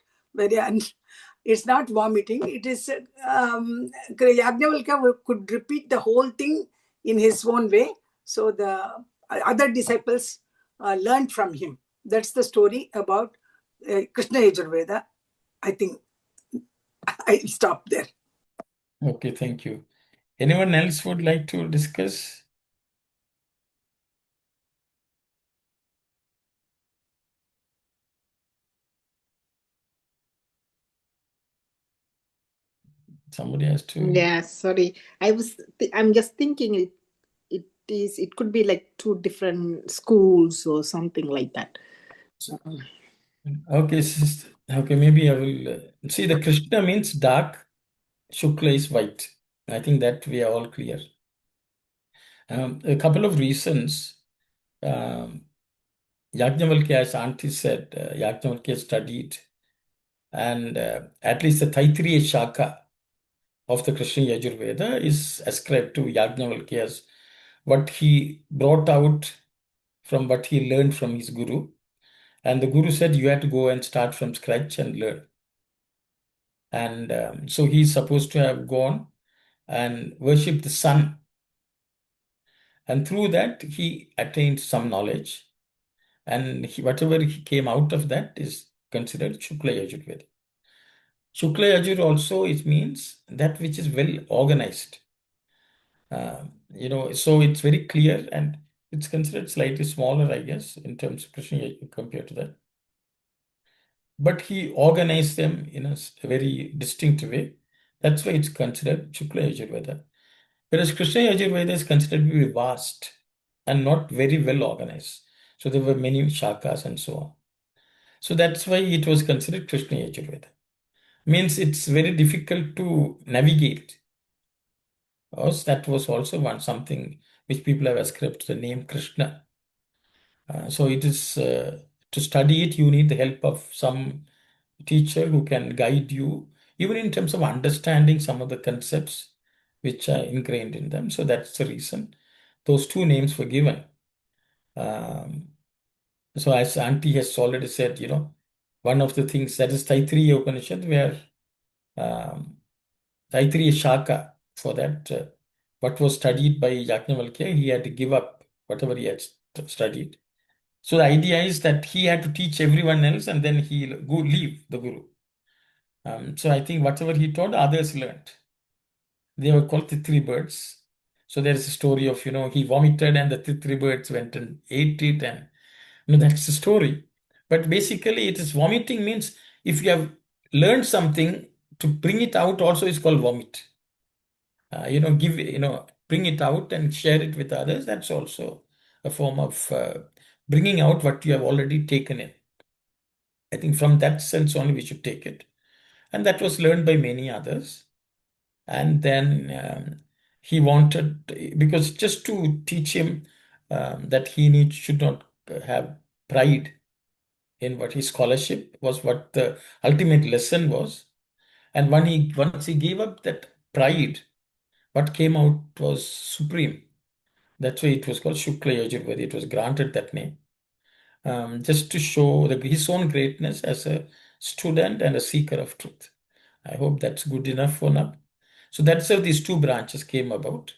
S4: It's not vomiting. It is Yajnavalkya could repeat the whole thing in his own way. So the other disciples learned from him. That's the story about Krishna Yajurveda. I think I stop there.
S1: Okay, thank you. Anyone else would like to discuss? Somebody has to.
S3: Yeah, sorry. I'm just thinking it could be like two different schools or something like that.
S1: Okay, sister. Okay, maybe I will see. The Krishna means dark, Shukla is white. I think that we are all clear. A couple of reasons. Yajnavalkya, as Auntie said, Yajnavalkya studied, and at least the Taittiriya Shaka of the Krishna Yajurveda is ascribed to Yajnavalkya as what he brought out from what he learned from his guru. And the guru said you had to go and start from scratch and learn. And so he's supposed to have gone and worshipped the sun. And through that, he attained some knowledge. And whatever he came out of that is considered Shukla Yajurveda. Shukla Yajur also, it means that which is well organized. So it's very clear and it's considered slightly smaller, I guess, in terms of Krishna Yajur compared to that. But he organized them in a very distinct way. That's why it's considered Shukla Yajurveda. Whereas Krishna Yajurveda is considered to be vast and not very well organized. So there were many shakas and so on. So that's why it was considered Krishna Yajurveda. means it's very difficult to navigate. Because that was also something which people have ascribed the name Krishna. So it is to study it, you need the help of some teacher who can guide you, even in terms of understanding some of the concepts which are ingrained in them. So that's the reason those two names were given. So as Auntie has already said, one of the things that is Taittiriya Upanishad, where Taittiriya Shaka, for that, what was studied by Yajnavalkya, he had to give up whatever he had studied. So the idea is that he had to teach everyone else and then he'll go leave the guru. So I think whatever he taught, others learned. They were called three birds. So there's a story of, he vomited and the three birds went and ate it. And, that's the story. But basically, it is vomiting means if you have learned something, to bring it out also is called vomit. Bring it out and share it with others. That's also a form of bringing out what you have already taken in. I think from that sense only we should take it. And that was learned by many others. And then he wanted, because just to teach him that should not have pride in what his scholarship was, what the ultimate lesson was. And once he gave up that pride, what came out was supreme. That's why it was called Shukla Yajurveda. It was granted that name. Just to show his own greatness as a student and a seeker of truth. I hope that's good enough for now. So that's how these two branches came about.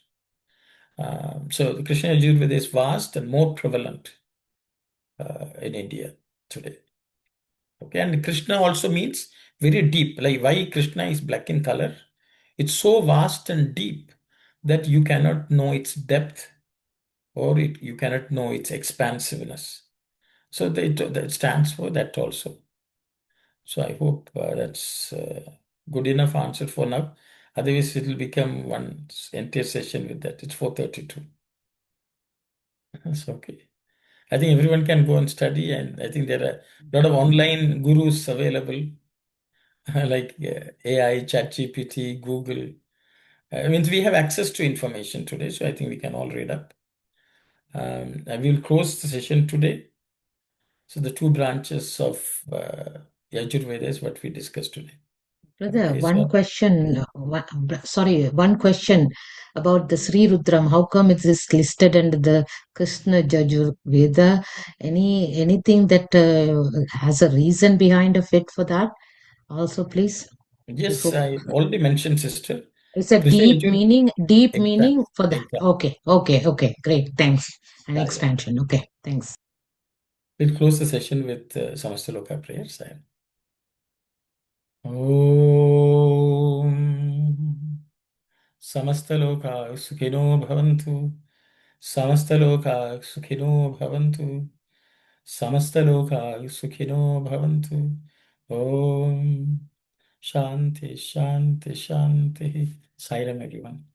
S1: So the Krishna Yajurveda is vast and more prevalent in India today. Okay, and Krishna also means very deep. Like why Krishna is black in color? It's so vast and deep that you cannot know its depth or you cannot know its expansiveness. So that stands for that also. So I hope that's good enough answer for now. Otherwise, it will become one entire session with that. It's 4:32. That's okay. I think everyone can go and study, and I think there are a lot of online gurus available, like AI, ChatGPT, Google. I mean, we have access to information today, so I think we can all read up. I will close the session today. So the two branches of Yajurveda is what we discussed today.
S7: Brother,
S1: Okay,
S7: one
S1: so
S7: question, one question about the Sri Rudram. How come it is listed under the Krishna Yajurveda? Anything that has a reason behind of it for that? Also, please.
S1: yes,
S7: Before
S1: I already mentioned, sister.
S7: it's a
S1: Krishna Yajur,
S7: deep
S1: exact,
S7: meaning for that.
S1: exact.
S7: Okay, great. Thanks. An
S1: Yeah, yeah.
S7: expansion. Okay, thanks.
S1: We'll close the session with Samastaloka prayers. Om Samastaloka Sukhino Bhavantu. Samastaloka Sukhino Bhavantu. Samastaloka Sukhino Bhavantu. Om Shanti, Shanti, Shanti. Sairam, everyone.